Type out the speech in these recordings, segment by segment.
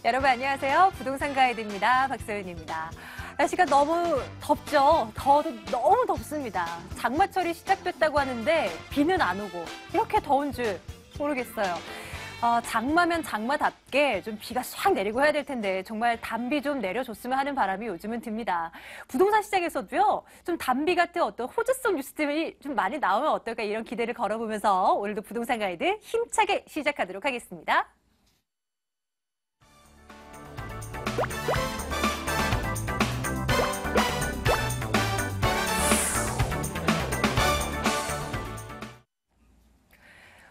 여러분 안녕하세요. 부동산 가이드입니다. 박소연입니다. 날씨가 너무 덥죠? 너무 덥습니다. 장마철이 시작됐다고 하는데 비는 안 오고 이렇게 더운 줄 모르겠어요. 장마면 장마답게 좀 비가 싹 내리고 해야 될 텐데 정말 단비 좀 내려줬으면 하는 바람이 요즘은 듭니다. 부동산 시장에서도요, 좀 단비 같은 어떤 호재성 뉴스들이 좀 많이 나오면 어떨까 이런 기대를 걸어보면서 오늘도 부동산 가이드 힘차게 시작하도록 하겠습니다.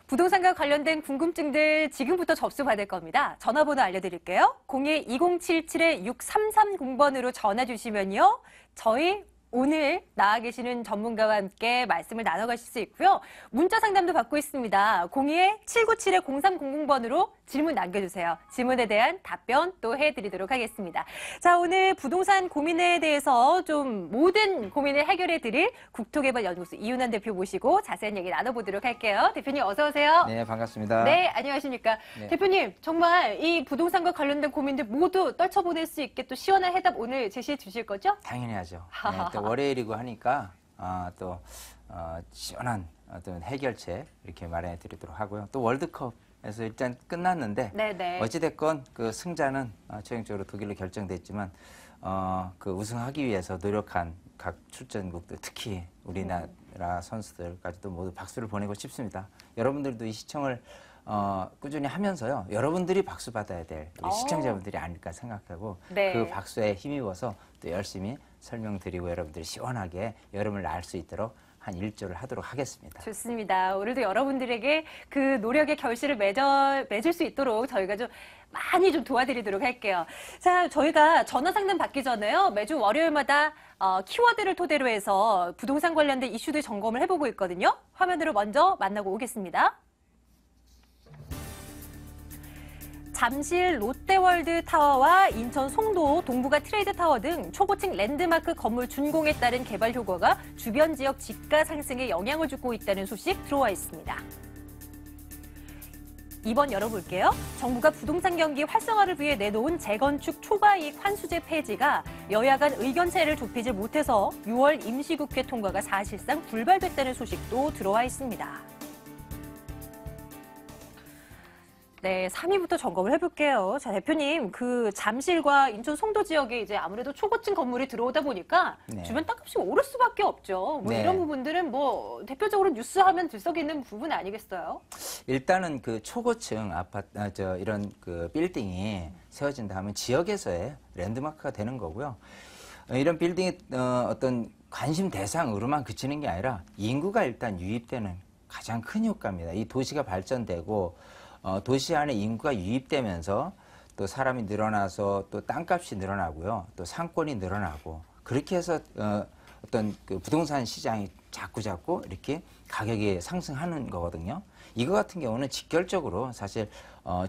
부동산과 관련된 궁금증들 지금부터 접수받을 겁니다. 전화번호 알려드릴게요. 02-2077-6330번으로 전화 주시면요. 저희 오늘 나와 계시는 전문가와 함께 말씀을 나눠가실 수 있고요. 문자 상담도 받고 있습니다. 02-797-0300번으로 질문 남겨주세요. 질문에 대한 답변 또 해드리도록 하겠습니다. 자, 오늘 부동산 고민에 대해서 좀 모든 고민을 해결해드릴 국토개발연구소 이윤환 대표 모시고 자세한 얘기 나눠보도록 할게요. 대표님 어서 오세요. 네, 반갑습니다. 네, 안녕하십니까. 네. 대표님, 정말 이 부동산과 관련된 고민들 모두 떨쳐보낼 수 있게 또 시원한 해답 오늘 제시해 주실 거죠? 당연히 하죠. 네, 또 월요일이고 하니까 시원한 어떤 해결책 이렇게 마련해 드리도록 하고요. 또 월드컵에서 일단 끝났는데 네네. 어찌됐건 그 승자는 최종적으로 독일로 결정됐지만 그 우승하기 위해서 노력한 각 출전국들, 특히 우리나라 선수들까지도 모두 박수를 보내고 싶습니다. 여러분들도 이 시청을 꾸준히 하면서요. 여러분들이 박수 받아야 될 우리 시청자분들이 아닐까 생각하고 네. 그 박수에 힘입어서 또 열심히 설명드리고 여러분들이 시원하게 여름을 날 수 있도록 한 일조를 하도록 하겠습니다. 좋습니다. 오늘도 여러분들에게 그 노력의 결실을 맺을 수 있도록 저희가 좀 많이 좀 도와드리도록 할게요. 자, 저희가 전화 상담 받기 전에요. 매주 월요일마다 키워드를 토대로 해서 부동산 관련된 이슈들 점검을 해보고 있거든요. 화면으로 먼저 만나고 오겠습니다. 잠실 롯데월드 타워와 인천 송도 동부가 트레이드 타워 등 초고층 랜드마크 건물 준공에 따른 개발 효과가 주변 지역 집가 상승에 영향을 주고 있다는 소식 들어와 있습니다. 2번 열어볼게요. 정부가 부동산 경기 활성화를 위해 내놓은 재건축 초과이익 환수제 폐지가 여야 간 의견차이를 좁히지 못해서 6월 임시국회 통과가 사실상 불발됐다는 소식도 들어와 있습니다. 네, 3위부터 점검을 해볼게요. 자, 대표님, 그 잠실과 인천 송도 지역에 이제 아무래도 초고층 건물이 들어오다 보니까 네. 주변 땅값이 오를 수밖에 없죠. 뭐 네. 이런 부분들은 뭐 대표적으로 뉴스하면 들썩이는 부분 아니겠어요? 일단은 그 초고층 아파트, 이런 그 빌딩이 세워진다 면 지역에서의 랜드마크가 되는 거고요. 이런 빌딩이 어떤 관심 대상으로만 그치는 게 아니라 인구가 일단 유입되는 가장 큰 효과입니다. 이 도시가 발전되고 도시 안에 인구가 유입되면서 또 사람이 늘어나서 또 땅값이 늘어나고요. 또 상권이 늘어나고 그렇게 해서 어떤 그 부동산 시장이 자꾸 이렇게 가격이 상승하는 거거든요. 이거 같은 경우는 직결적으로 사실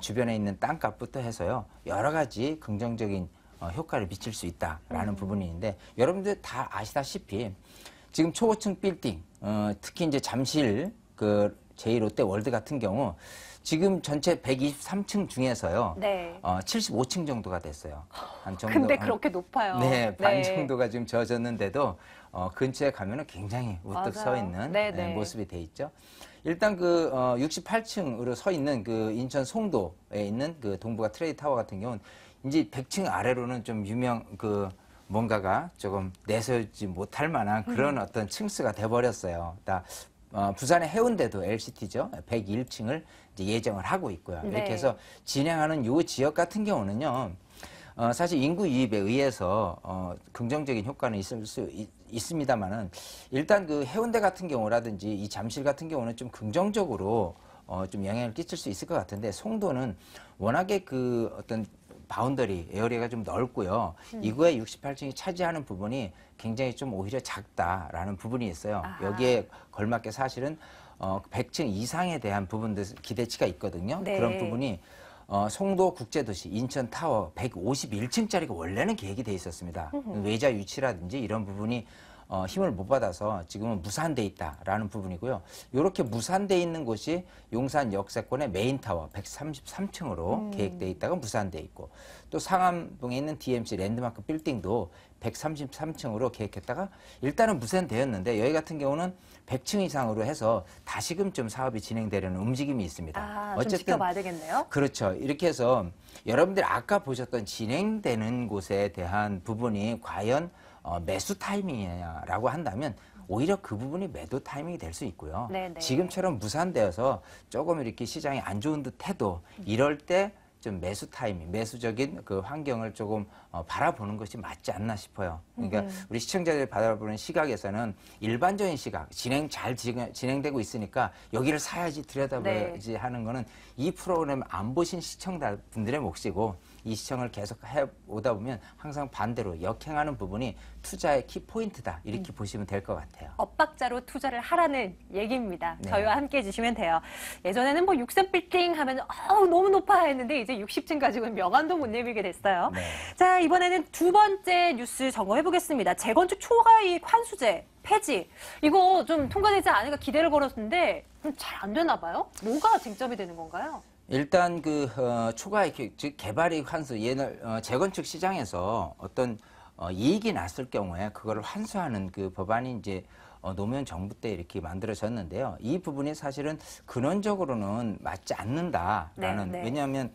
주변에 있는 땅값부터 해서요. 여러 가지 긍정적인 효과를 미칠 수 있다라는 부분이 있는데 여러분들 다 아시다시피 지금 초고층 빌딩 특히 이제 잠실 그 제2롯데월드 같은 경우 지금 전체 123층 중에서요. 네. 75층 정도가 됐어요. 한 정도. 근데 그렇게 높아요. 네, 반 네. 정도가 지금 젖었는데도 근처에 가면은 굉장히 우뚝 서 있는 모습이 돼 있죠. 일단 그 68층으로 서 있는 그 인천 송도에 있는 그 동부가 트레이드 타워 같은 경우는 이제 100층 아래로는 좀 뭔가가 조금 내세우지 못할 만한 그런 어떤 층수가 돼버렸어요. 부산의 해운대도 LCT죠. 101층을 이제 예정을 하고 있고요. 네. 이렇게 해서 진행하는 요 지역 같은 경우는요. 사실 인구 유입에 의해서 긍정적인 효과는 있을 수 있습니다만은 일단 그 해운대 같은 경우라든지 이 잠실 같은 경우는 좀 긍정적으로 좀 영향을 끼칠 수 있을 것 같은데 송도는 워낙에 그 어떤 바운더리 에어리가 좀 넓고요. 이거에 68층이 차지하는 부분이 굉장히 좀 오히려 작다라는 부분이 있어요. 아하. 여기에 걸맞게 사실은 100층 이상에 대한 부분들 기대치가 있거든요. 네. 그런 부분이 송도 국제도시 인천 타워 151층짜리가 원래는 계획이 돼 있었습니다. 외자 유치라든지 이런 부분이 힘을 못 받아서 지금은 무산돼 있다라는 부분이고요. 이렇게 무산돼 있는 곳이 용산 역세권의 메인타워 133층으로 계획돼 있다가 무산돼 있고, 또 상암동에 있는 DMC 랜드마크 빌딩도 133층으로 계획했다가 일단은 무산되었는데, 여기 같은 경우는 100층 이상으로 해서 다시금 좀 사업이 진행되려는 움직임이 있습니다. 아, 좀 지켜봐야 되겠네요. 그렇죠. 이렇게 해서 여러분들이 아까 보셨던 진행되는 곳에 대한 부분이 과연 매수 타이밍이냐라고 한다면 오히려 그 부분이 매도 타이밍이 될 수 있고요. 네네. 지금처럼 무산되어서 조금 이렇게 시장이 안 좋은 듯 해도 이럴 때 좀 매수 타이밍, 매수적인 그 환경을 조금 바라보는 것이 맞지 않나 싶어요. 그러니까 우리 시청자들이 바라보는 시각에서는 일반적인 시각, 진행되고 있으니까 여기를 사야지, 들여다봐야지 하는 거는 이 프로그램 안 보신 시청자분들의 몫이고, 이 시청을 계속 해오다 보면 항상 반대로 역행하는 부분이 투자의 키포인트다, 이렇게 보시면 될 것 같아요. 엇박자로 투자를 하라는 얘기입니다. 네. 저희와 함께 해주시면 돼요. 예전에는 뭐 6선 빌딩 하면 너무 높아 했는데 이제 60층 가지고는 명함도 못 내밀게 됐어요. 네. 자, 이번에는 두 번째 뉴스 점검해보겠습니다. 재건축 초과이익 환수제 폐지. 이거 좀 통과되지 않을까 기대를 걸었는데 잘 안 되나 봐요? 뭐가 쟁점이 되는 건가요? 일단 초과이익, 즉 개발이익 환수, 재건축 시장에서 어떤 이익이 났을 경우에 그거를 환수하는 그 법안이 이제 노무현 정부 때 이렇게 만들어졌는데요. 이 부분이 사실은 근원적으로는 맞지 않는다라는, 왜냐하면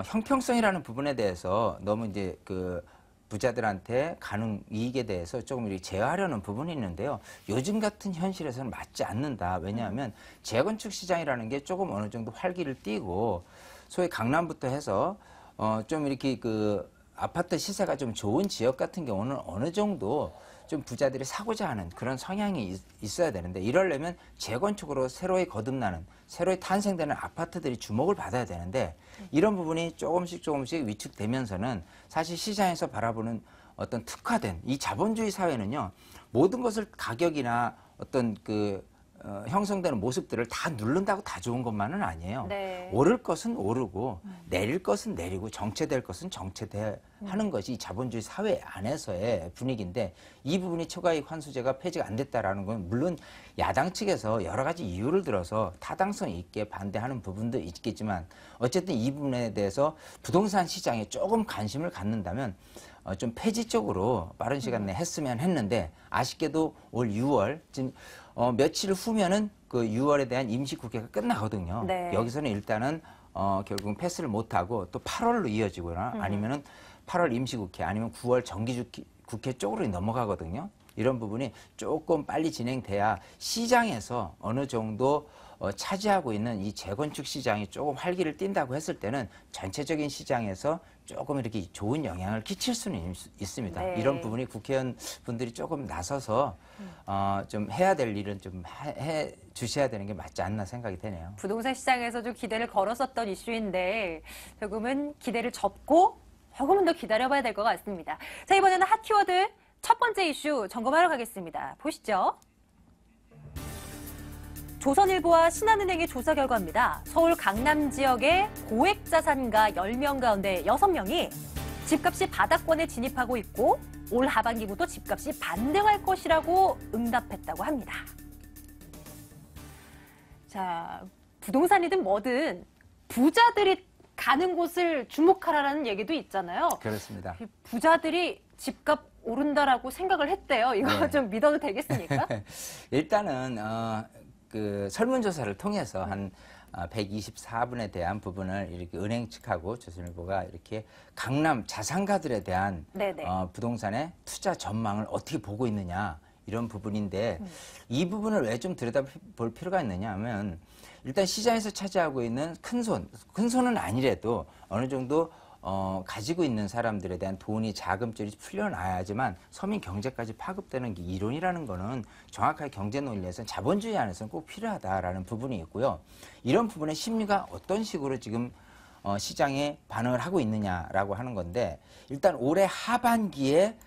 형평성이라는 부분에 대해서 너무 이제 그 부자들한테 가는 이익에 대해서 조금 이렇게 제어하려는 부분이 있는데요. 요즘 같은 현실에서는 맞지 않는다. 왜냐하면 재건축 시장이라는 게 조금 어느 정도 활기를 띠고, 소위 강남부터 해서 좀 이렇게 그 아파트 시세가 좀 좋은 지역 같은 경우는 어느 정도 좀 부자들이 사고자 하는 그런 성향이 있어야 되는데, 이러려면 재건축으로 새로이 거듭나는, 새로이 탄생되는 아파트들이 주목을 받아야 되는데, 이런 부분이 조금씩 위축되면서는 사실 시장에서 바라보는 어떤 특화된 이 자본주의 사회는요, 모든 것을 가격이나 어떤 형성되는 모습들을 다 누른다고 다 좋은 것만은 아니에요. 네. 오를 것은 오르고 내릴 것은 내리고 정체될 것은 정체하는 것이 이 자본주의 사회 안에서의 분위기인데, 이 부분이 초과이익 환수제가 폐지가 안 됐다라는 건 물론 야당 측에서 여러 가지 이유를 들어서 타당성 있게 반대하는 부분도 있겠지만, 어쨌든 이 부분에 대해서 부동산 시장에 조금 관심을 갖는다면 좀 폐지 쪽으로 빠른 시간 내에 했으면 했는데, 아쉽게도 올 6월 지금 며칠 후면은 그 6월에 대한 임시국회가 끝나거든요. 네. 여기서는 일단은 결국은 패스를 못하고 또 8월로 이어지거나 아니면은 8월 임시국회 아니면 9월 정기국회 쪽으로 넘어가거든요. 이런 부분이 조금 빨리 진행돼야 시장에서 어느 정도 차지하고 있는 이 재건축 시장이 조금 활기를 띈다고 했을 때는 전체적인 시장에서 조금 이렇게 좋은 영향을 끼칠 수는 있습니다. 네. 이런 부분이 국회의원 분들이 조금 나서서 좀 해야 될 일은 좀 해 주셔야 되는 게 맞지 않나 생각이 되네요. 부동산 시장에서 좀 기대를 걸었었던 이슈인데 조금은 기대를 접고 조금은 더 기다려봐야 될 것 같습니다. 자, 이번에는 핫 키워드 첫 번째 이슈 점검하러 가겠습니다. 보시죠. 조선일보와 신한은행의 조사 결과입니다. 서울 강남 지역의 고액자산가 10명 가운데 6명이 집값이 바닥권에 진입하고 있고 올 하반기부터 집값이 반등할 것이라고 응답했다고 합니다. 자, 부동산이든 뭐든 부자들이 가는 곳을 주목하라는 얘기도 있잖아요. 그렇습니다. 부자들이 집값 오른다라고 생각을 했대요. 이거 네. 좀 믿어도 되겠습니까? 일단은 그 설문조사를 통해서 한 124분에 대한 부분을 이렇게 은행 측하고 조선일보가 이렇게 강남 자산가들에 대한 부동산의 투자 전망을 어떻게 보고 있느냐, 이런 부분인데, 이 부분을 왜 좀 들여다볼 필요가 있느냐 하면, 일단 시장에서 차지하고 있는 큰 손은 아니래도 어느 정도 가지고 있는 사람들에 대한 돈이, 자금줄이 풀려나야지만 서민 경제까지 파급되는 게 이론이라는 거는 정확하게 경제 논리에서는 자본주의 안에서는 꼭 필요하다라는 부분이 있고요. 이런 부분의 심리가 어떤 식으로 지금 시장에 반응을 하고 있느냐라고 하는 건데, 일단 올해 하반기에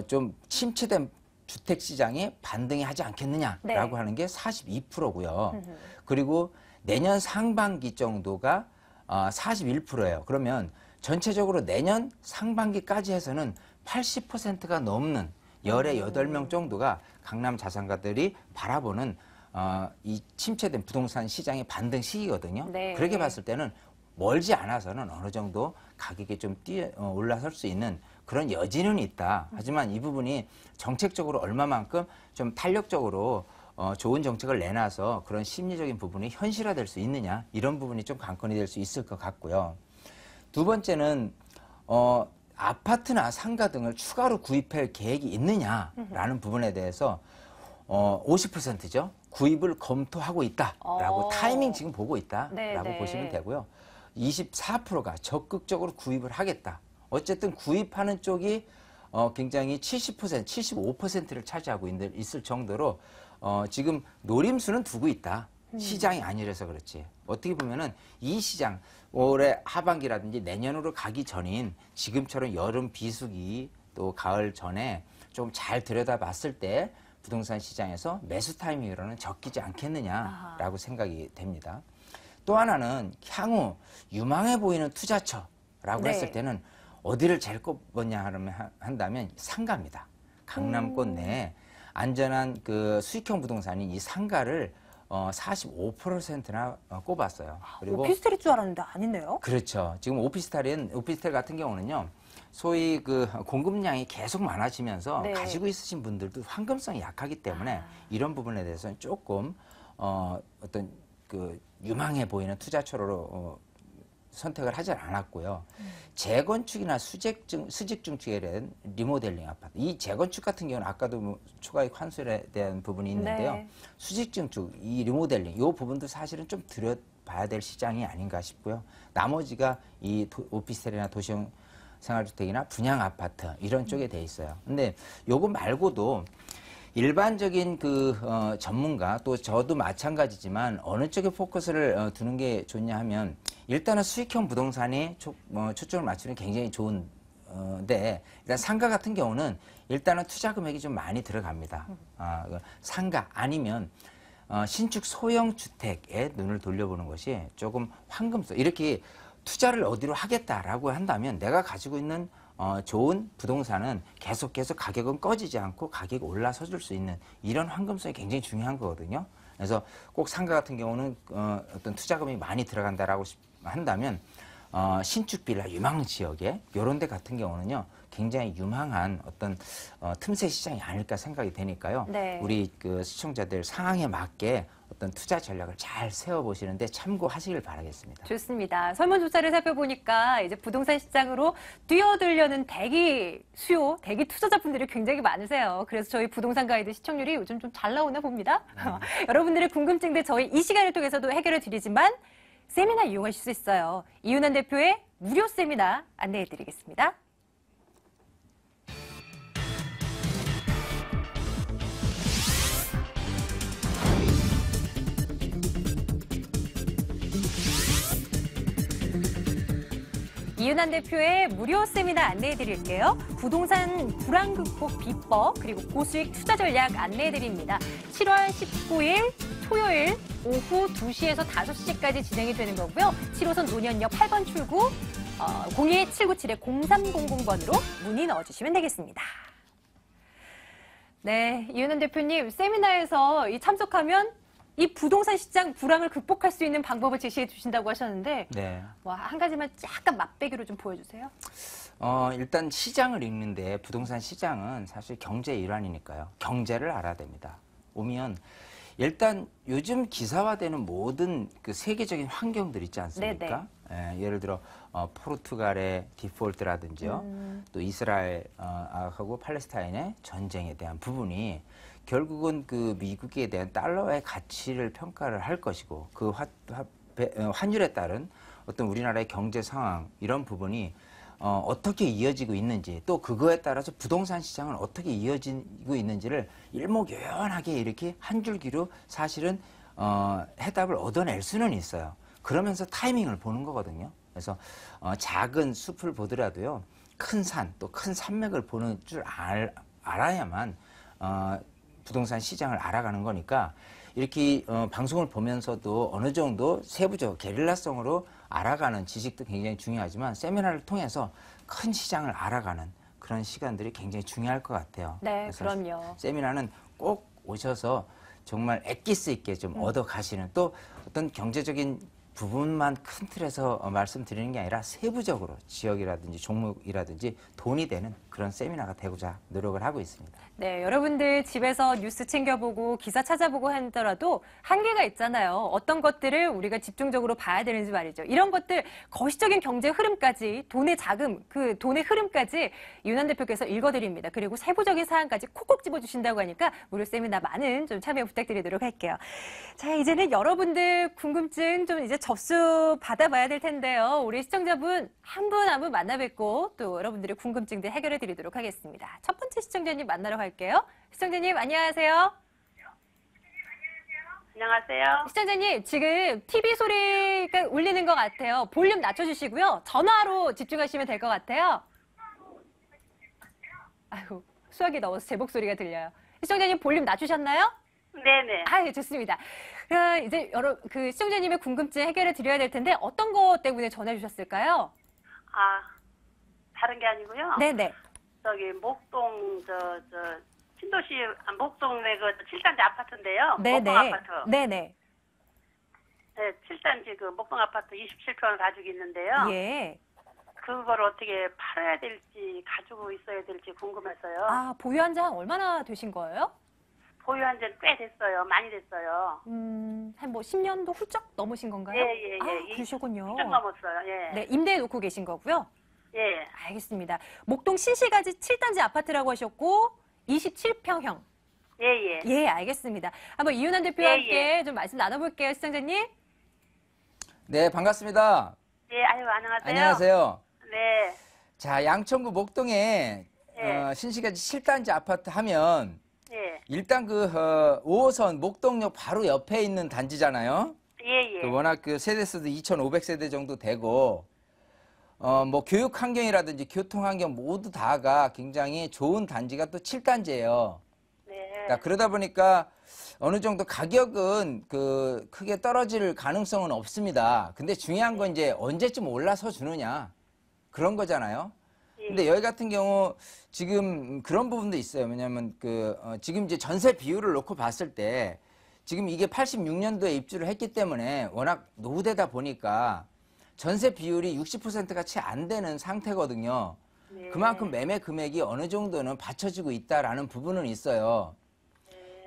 좀 침체된 주택 시장이 반등이 하지 않겠느냐라고 하는 게 42%고요. 그리고 내년 상반기 정도가 41%예요. 그러면 전체적으로 내년 상반기까지 해서는 80%가 넘는 열의 8명 정도가 강남 자산가들이 바라보는 이 침체된 부동산 시장의 반등 시기거든요. 네. 그렇게 봤을 때는 멀지 않아서는 어느 정도 가격이 좀 올라설 수 있는 그런 여지는 있다. 하지만 이 부분이 정책적으로 얼마만큼 좀 탄력적으로 좋은 정책을 내놔서 그런 심리적인 부분이 현실화될 수 있느냐, 이런 부분이 좀 관건이 될 수 있을 것 같고요. 두 번째는 아파트나 상가 등을 추가로 구입할 계획이 있느냐라는 부분에 대해서 50%죠. 구입을 검토하고 있다라고 타이밍 지금 보고 있다라고 네. 보시면 되고요. 24%가 적극적으로 구입을 하겠다. 어쨌든 구입하는 쪽이 굉장히 70%, 75%를 차지하고 있을 정도로 지금 노림수는 두고 있다. 시장이 아니라서 그렇지. 어떻게 보면은 이 시장 올해 하반기라든지 내년으로 가기 전인 지금처럼 여름 비수기 또 가을 전에 좀 잘 들여다봤을 때 부동산 시장에서 매수 타이밍으로는 적기지 않겠느냐라고 생각이 됩니다. 또 하나는 향후 유망해 보이는 투자처라고 네. 했을 때는 어디를 제일 꼽았냐 한다면 상가입니다. 강남권 내에 안전한 그 수익형 부동산인 이 상가를 45%나 꼽았어요. 그리고 오피스텔일 줄 알았는데 아니네요. 그렇죠. 지금 오피스텔 같은 경우는요, 소위 그 공급량이 계속 많아지면서 네. 가지고 있으신 분들도 황금성이 약하기 때문에 이런 부분에 대해서는 조금 어떤 그 유망해 보이는 투자처로 선택을 하지 않았고요. 재건축이나 수직 중축에 대한 리모델링 아파트. 이 재건축 같은 경우는 아까도 뭐 초과이익 환수에 대한 부분이 있는데요. 네. 수직 중축, 이 리모델링, 이 부분도 사실은 좀 들여봐야 될 시장이 아닌가 싶고요. 나머지가 이 오피스텔이나 도시형 생활주택이나 분양 아파트 이런 쪽에 돼 있어요. 근데 요거 말고도 일반적인 그 전문가 또 저도 마찬가지지만 어느 쪽에 포커스를 두는 게 좋냐 하면 일단은 수익형 부동산에 초점을 맞추는 게 굉장히 좋은데 일단 상가 같은 경우는 일단은 투자 금액이 좀 많이 들어갑니다. 상가 아니면 신축 소형 주택에 눈을 돌려보는 것이 조금 황금성 이렇게 투자를 어디로 하겠다라고 한다면 내가 가지고 있는 좋은 부동산은 계속 가격은 꺼지지 않고 가격이 올라서줄 수 있는 이런 황금성이 굉장히 중요한 거거든요. 그래서 꼭 상가 같은 경우는 어떤 투자금이 많이 들어간다라고 한다면 신축 빌라 유망 지역에 이런 데 같은 경우는요 굉장히 유망한 어떤 틈새 시장이 아닐까 생각이 되니까요. 네. 우리 그 시청자들 상황에 맞게 어떤 투자 전략을 잘 세워보시는데 참고하시길 바라겠습니다. 좋습니다. 설문조사를 살펴보니까 이제 부동산 시장으로 뛰어들려는 대기 수요, 대기 투자자분들이 굉장히 많으세요. 그래서 저희 부동산 가이드 시청률이 요즘 좀 잘 나오나 봅니다. 여러분들의 궁금증들 저희 이 시간을 통해서도 해결해 드리지만 세미나 이용하실 수 있어요. 이윤환 대표의 무료 세미나 안내해 드리겠습니다. 이윤환 대표의 무료 세미나 안내해 드릴게요. 부동산 불안 극복 비법 그리고 고수익 투자 전략 안내해 드립니다. 7월 19일 토요일 오후 2시에서 5시까지 진행이 되는 거고요. 7호선 논현역 8번 출구 02797-0300번으로 문의 넣어주시면 되겠습니다. 네, 이윤환 대표님 세미나에서 참석하면 이 부동산 시장 불황을 극복할 수 있는 방법을 제시해 주신다고 하셨는데 네. 한 가지만 약간 맛배기로 좀 보여주세요. 일단 시장을 읽는데 부동산 시장은 사실 경제의 일환이니까요. 경제를 알아야 됩니다. 오면 일단 요즘 기사화되는 모든 그 세계적인 환경들 있지 않습니까? 예를 들어 포르투갈의 디폴트라든지요. 또 이스라엘하고 팔레스타인의 전쟁에 대한 부분이 결국은 그 미국에 대한 달러의 가치를 평가를 할 것이고 그 환율에 따른 어떤 우리나라의 경제 상황 이런 부분이 어떻게 이어지고 있는지 또 그거에 따라서 부동산 시장은 어떻게 이어지고 있는지를 일목요연하게 이렇게 한 줄기로 사실은 해답을 얻어낼 수는 있어요. 그러면서 타이밍을 보는 거거든요. 그래서 작은 숲을 보더라도요. 큰 산 또 큰 산맥을 보는 줄 알아야만 부동산 시장을 알아가는 거니까 이렇게 방송을 보면서도 어느 정도 세부적 게릴라성으로 알아가는 지식도 굉장히 중요하지만 세미나를 통해서 큰 시장을 알아가는 그런 시간들이 굉장히 중요할 것 같아요. 네, 그래서 그럼요. 세미나는 꼭 오셔서 정말 엑기스 있게 좀 얻어 가시는, 또 어떤 경제적인 부분만 큰 틀에서 말씀드리는 게 아니라 세부적으로 지역이라든지 종목이라든지 돈이 되는 그런 세미나가 되고자 노력을 하고 있습니다. 네, 여러분들 집에서 뉴스 챙겨보고 기사 찾아보고 하더라도 한계가 있잖아요. 어떤 것들을 우리가 집중적으로 봐야 되는지 말이죠. 이런 것들, 거시적인 경제 흐름까지, 돈의 자금, 그 돈의 흐름까지 윤한 대표께서 읽어드립니다. 그리고 세부적인 사항까지 콕콕 집어주신다고 하니까 무료 세미나 많은 좀 참여 부탁드리도록 할게요. 자, 이제는 여러분들 궁금증 좀 이제 접수 받아봐야 될 텐데요. 우리 시청자분 한 분 한 분 만나 뵙고 또 여러분들의 궁금증들 해결해 드리도록 하겠습니다. 첫 번째 시청자님 만나러 갈게요. 시청자님 안녕하세요. 안녕하세요. 시청자님 지금 TV 소리가 울리는 것 같아요. 볼륨 낮춰주시고요. 전화로 집중하시면 될 것 같아요. 아이고, 수학이 넣어서 제 목소리가 들려요. 시청자님 볼륨 낮추셨나요? 네네. 아, 좋습니다. 이제 시청자님의 궁금증 해결해 드려야 될 텐데 어떤 것 때문에 전화 주셨을까요? 아, 다른 게 아니고요. 네네. 저기 목동 신도시 목동에 그 7단지 아파트인데요. 네네. 목동 아파트. 네네. 네, 7단지 그 목동 아파트 27평을 가지고 있는데요. 예. 그걸 어떻게 팔아야 될지 가지고 있어야 될지 궁금해서요. 아, 보유한 지 한 얼마나 되신 거예요? 보유한 지는 꽤 됐어요. 많이 됐어요. 한 뭐 10년도 훌쩍 넘으신 건가요? 예. 아, 그러시군요. 좀 넘었어요. 예. 네, 임대해 놓고 계신 거고요. 예. 알겠습니다. 목동 신시가지 7단지 아파트라고 하셨고 27평형. 예. 예, 알겠습니다. 한번 이윤한 대표와 예, 함께 좀 말씀 나눠볼게요, 시청자님. 네, 반갑습니다. 예, 아유, 안녕하세요. 안녕하세요. 네. 자, 양천구 목동에 예. 신시가지 7단지 아파트 하면 예. 일단 5호선 목동역 바로 옆에 있는 단지잖아요. 예. 워낙 세대수도 2,500세대 정도 되고, 뭐 교육 환경이라든지 교통 환경 모두 다가 굉장히 좋은 단지가 또 7단지예요. 네. 그러다 보니까 어느 정도 가격은 크게 떨어질 가능성은 없습니다. 근데 중요한 건 이제 언제쯤 올라서 주느냐 그런 거잖아요. 근데 여기 같은 경우 지금 그런 부분도 있어요. 왜냐하면 지금 이제 전세 비율을 놓고 봤을 때 지금 이게 86년도에 입주를 했기 때문에 워낙 노후되다 보니까 전세 비율이 60%가 채 안 되는 상태거든요. 네. 그만큼 매매 금액이 어느 정도는 받쳐지고 있다라는 부분은 있어요.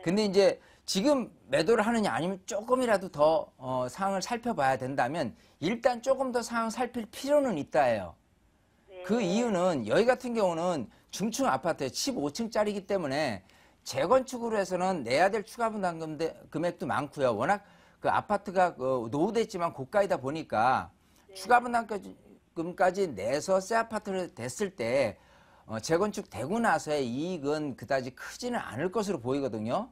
근데 이제 지금 매도를 하느냐 아니면 조금이라도 더 상황을 살펴봐야 된다면 일단 조금 더 상황 살필 필요는 있다예요. 그 이유는 여기 같은 경우는 중층 아파트에 15층짜리이기 때문에 재건축으로 해서는 내야 될 추가 분담 금액도 많고요. 워낙 그 아파트가 노후됐지만 고가이다 보니까 추가 분담금까지 내서 새 아파트를 됐을 때 재건축 되고 나서의 이익은 그다지 크지는 않을 것으로 보이거든요.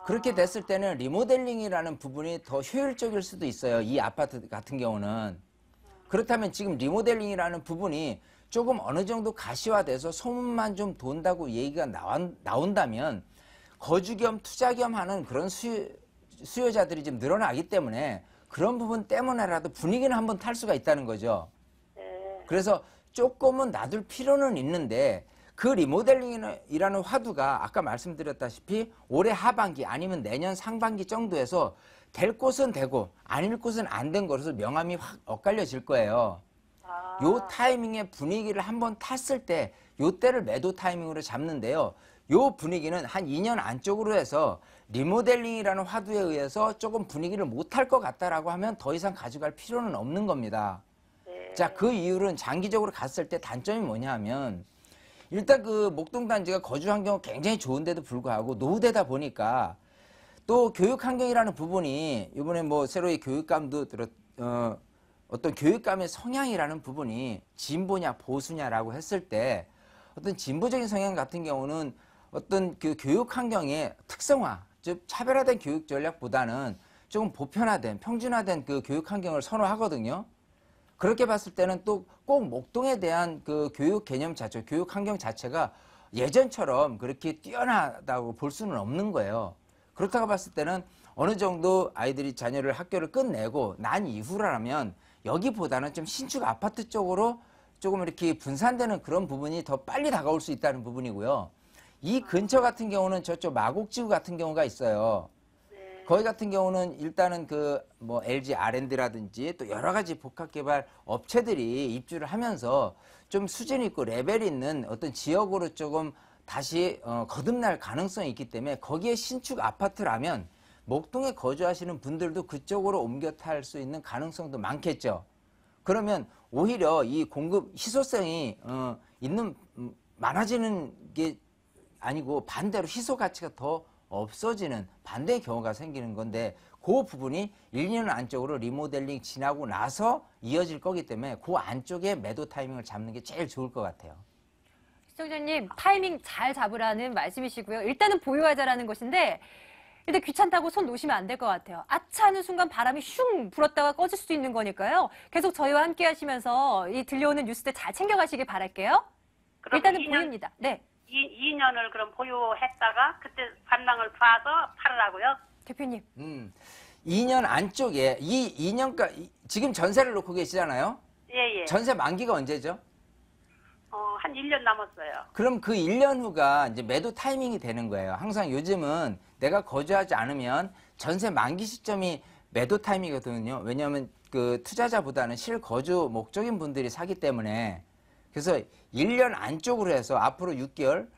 그렇게 됐을 때는 리모델링이라는 부분이 더 효율적일 수도 있어요. 이 아파트 같은 경우는. 그렇다면 지금 리모델링이라는 부분이 조금 어느 정도 가시화돼서 소문만 좀 돈다고 얘기가 나온다면 거주 겸 투자 겸 하는 그런 수요자들이 좀 늘어나기 때문에 그런 부분 때문에라도 분위기는 한번 탈 수가 있다는 거죠. 그래서 조금은 놔둘 필요는 있는데 그 리모델링이라는 화두가 아까 말씀드렸다시피 올해 하반기 아니면 내년 상반기 정도에서 될 곳은 되고 아닐 곳은 안 된 것으로 명암이 확 엇갈려질 거예요. 요 타이밍의 분위기를 한번 탔을 때 요때를 매도 타이밍으로 잡는데요. 요 분위기는 한 2년 안쪽으로 해서 리모델링이라는 화두에 의해서 조금 분위기를 못할 것 같다라고 하면 더 이상 가져갈 필요는 없는 겁니다. 자, 그 이유는 장기적으로 갔을 때 단점이 뭐냐 하면 일단 목동 단지가 거주 환경은 굉장히 좋은데도 불구하고 노후되다 보니까 또 교육 환경이라는 부분이 이번에 뭐 새로이 교육감도 어떤 교육감의 성향이라는 부분이 진보냐 보수냐라고 했을 때 어떤 진보적인 성향 같은 경우는 어떤 그 교육 환경의 특성화, 즉 차별화된 교육 전략보다는 조금 보편화된 평준화된 그 교육 환경을 선호하거든요. 그렇게 봤을 때는 또 꼭 목동에 대한 그 교육 개념 자체, 교육 환경 자체가 예전처럼 그렇게 뛰어나다고 볼 수는 없는 거예요. 그렇다고 봤을 때는 어느 정도 아이들이 자녀를 학교를 끝내고 난 이후라면 여기보다는 좀 신축 아파트 쪽으로 조금 이렇게 분산되는 그런 부분이 더 빨리 다가올 수 있다는 부분이고요. 이 근처 같은 경우는 저쪽 마곡지구 같은 경우가 있어요. 거기 같은 경우는 일단은 그 뭐 LG R&D라든지 또 여러 가지 복합 개발 업체들이 입주를 하면서 좀 수준 있고 레벨 있는 어떤 지역으로 조금 다시 거듭날 가능성이 있기 때문에 거기에 신축 아파트라면 목동에 거주하시는 분들도 그쪽으로 옮겨 탈 수 있는 가능성도 많겠죠. 그러면 오히려 이 공급 희소성이 있는 많아지는 게 아니고 반대로 희소 가치가 더 없어지는 반대의 경우가 생기는 건데 그 부분이 1, 2년 안쪽으로 리모델링 지나고 나서 이어질 거기 때문에 그 안쪽에 매도 타이밍을 잡는 게 제일 좋을 것 같아요. 시청자님 타이밍 잘 잡으라는 말씀이시고요. 일단은 보유하자라는 것인데 일단 귀찮다고 손 놓으시면 안 될 것 같아요. 아차 하는 순간 바람이 슝 불었다가 꺼질 수도 있는 거니까요. 계속 저희와 함께 하시면서 이 들려오는 뉴스들 잘 챙겨가시길 바랄게요. 그럼 일단은 2년, 보유입니다. 네. 2년을 그럼 보유했다가 그때 반등을 봐서 팔으라고요? 대표님. 2년 안쪽에 이 2년까 지금 전세를 놓고 계시잖아요. 예. 전세 만기가 언제죠? 한 1년 남았어요. 그럼 그 1년 후가 이제 매도 타이밍이 되는 거예요. 항상 요즘은 내가 거주하지 않으면 전세 만기 시점이 매도 타이밍이거든요. 왜냐하면 그 투자자보다는 실거주 목적인 분들이 사기 때문에 그래서 1년 안쪽으로 해서 앞으로 6개월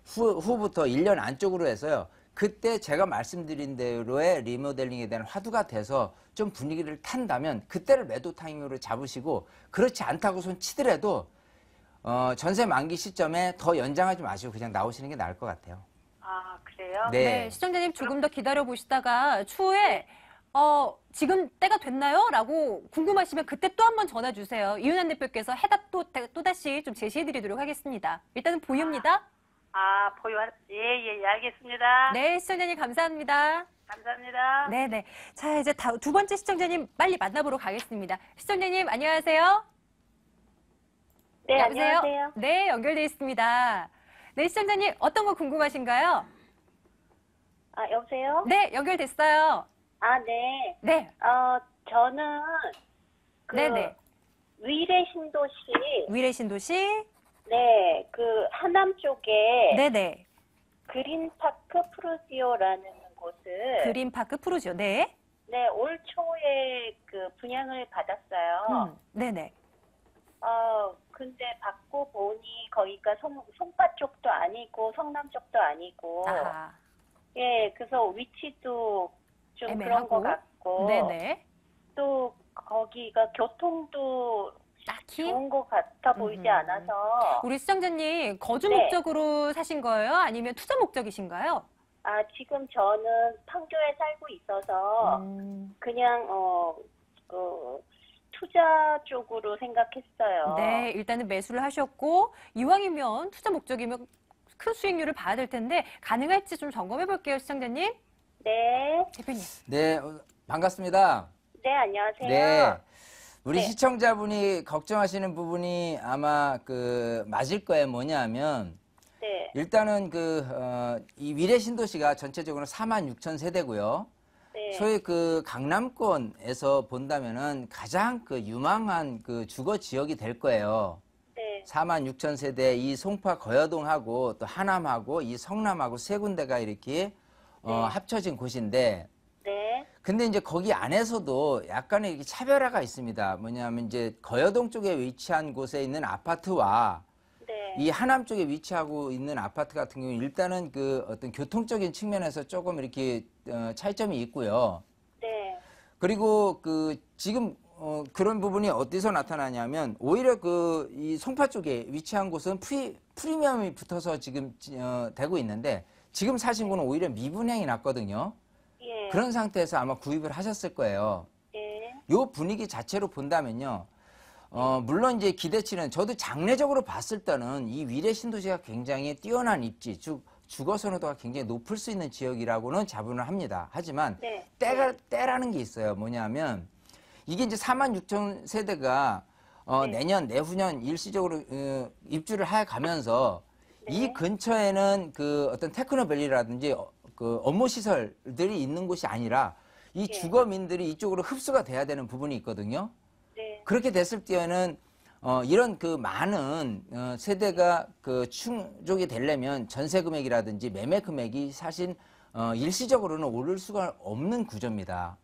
후부터 1년 안쪽으로 해서요. 그때 제가 말씀드린 대로의 리모델링에 대한 화두가 돼서 좀 분위기를 탄다면 그때를 매도 타이밍으로 잡으시고 그렇지 않다고 손 치더라도 전세 만기 시점에 더 연장하지 마시고 그냥 나오시는 게 나을 것 같아요. 아, 그래요? 네. 네, 시청자님 조금 더 기다려 보시다가 추후에 지금 때가 됐나요? 라고 궁금하시면 그때 또 한 번 전화 주세요. 이윤환 대표께서 해답 또다시 좀 제시해 드리도록 하겠습니다. 일단은 보유입니다. 예, 알겠습니다. 네, 시청자님 감사합니다. 감사합니다. 네네. 자, 이제 두 번째 시청자님 빨리 만나보러 가겠습니다. 시청자님 안녕하세요. 네, 여보세요? 안녕하세요. 네, 연결돼 있습니다. 네, 시청자님 어떤 거 궁금하신가요? 아, 여보세요? 네, 연결됐어요. 아, 네. 네, 저는 네네. 위례 신도시, 위례 신도시. 네, 그 하남 쪽에 네네. 그린파크 프루지오라는 곳을 그린파크 프루지오. 네. 네, 올 초에 그 분양을 받았어요. 네네. 근데 받고 보니 거기가 송파 쪽도 아니고 성남 쪽도 아니고 아하. 예, 그래서 위치도 좀 애매하고. 그런 것 같고 네네. 또 거기가 교통도 딱히 좋은 것 같아 보이지 않아서 우리 시청자님 거주 네. 목적으로 사신 거예요? 아니면 투자 목적이신가요? 지금 저는 판교에 살고 있어서 그냥 투자 쪽으로 생각했어요. 네, 일단은 매수를 하셨고 이왕이면 투자 목적이면 큰 수익률을 봐야 될 텐데 가능할지 좀 점검해 볼게요, 시청자님. 네, 대표님. 네, 반갑습니다. 네, 안녕하세요. 네. 우리 네. 시청자분이 걱정하시는 부분이 아마 맞을 거예요. 뭐냐면 네, 일단은 이 위례 신도시가 전체적으로 46,000세대고요. 네, 소위 강남권에서 본다면은 가장 유망한 주거 지역이 될 거예요. 네, 46,000세대 이 송파 거여동하고 또 하남하고 이 성남하고 세 군데가 이렇게 합쳐진 곳인데 네, 근데 이제 거기 안에서도 약간의 이렇게 차별화가 있습니다. 뭐냐면 이제 거여동 쪽에 위치한 곳에 있는 아파트와 네, 이 하남 쪽에 위치하고 있는 아파트 같은 경우는 일단은 어떤 교통적인 측면에서 조금 이렇게 차이점이 있고요. 네, 그리고 지금 그런 부분이 어디서 나타나냐면 오히려 이 송파 쪽에 위치한 곳은 프리미엄이 붙어서 지금 되고 있는데 지금 사신 분은 오히려 미분양이 났거든요. 예, 그런 상태에서 아마 구입을 하셨을 거예요. 예, 요 분위기 자체로 본다면요. 물론 이제 기대치는 저도 장래적으로 봤을 때는 이 위례 신도시가 굉장히 뛰어난 입지, 즉 주거 선호도가 굉장히 높을 수 있는 지역이라고는 자부를 합니다. 하지만 네, 때라는 게 있어요. 뭐냐면 이게 이제 46,000세대가 내년, 내후년 일시적으로 입주를 해 가면서 이 근처에는 어떤 테크노밸리라든지 업무 시설들이 있는 곳이 아니라 이 주거민들이 이쪽으로 흡수가 돼야 되는 부분이 있거든요. 네, 그렇게 됐을 때에는 이런 그 많은 세대가 그 충족이 되려면 전세 금액이라든지 매매 금액이 사실 일시적으로는 오를 수가 없는 구조입니다.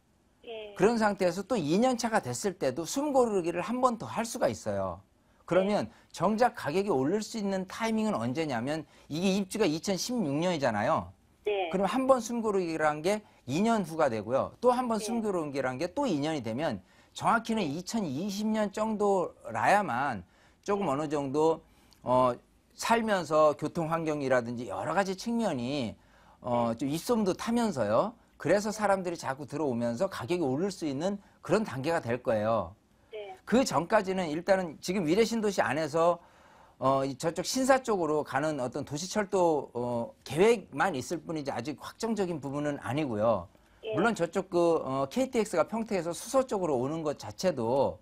예. 그런 상태에서 또 2년 차가 됐을 때도 숨 고르기를 한 번 더 할 수가 있어요. 그러면 정작 가격이 오를 수 있는 타이밍은 언제냐면 이게 입주가 2016년이잖아요. 네. 그럼 한 번 숨 고르기라는 게 2년 후가 되고요. 또 한 번 네. 숨 고르기라는 게 또 2년이 되면 정확히는 2020년 정도라야만 조금 어느 정도 살면서 교통 환경이라든지 여러 가지 측면이 좀 입소문도 타면서요. 그래서 사람들이 자꾸 들어오면서 가격이 오를 수 있는 그런 단계가 될 거예요. 네. 그 전까지는 일단은 지금 위례신도시 안에서 저쪽 신사 쪽으로 가는 어떤 도시철도 계획만 있을 뿐이지 아직 확정적인 부분은 아니고요. 예. 물론 저쪽 KTX가 평택에서 수서 쪽으로 오는 것 자체도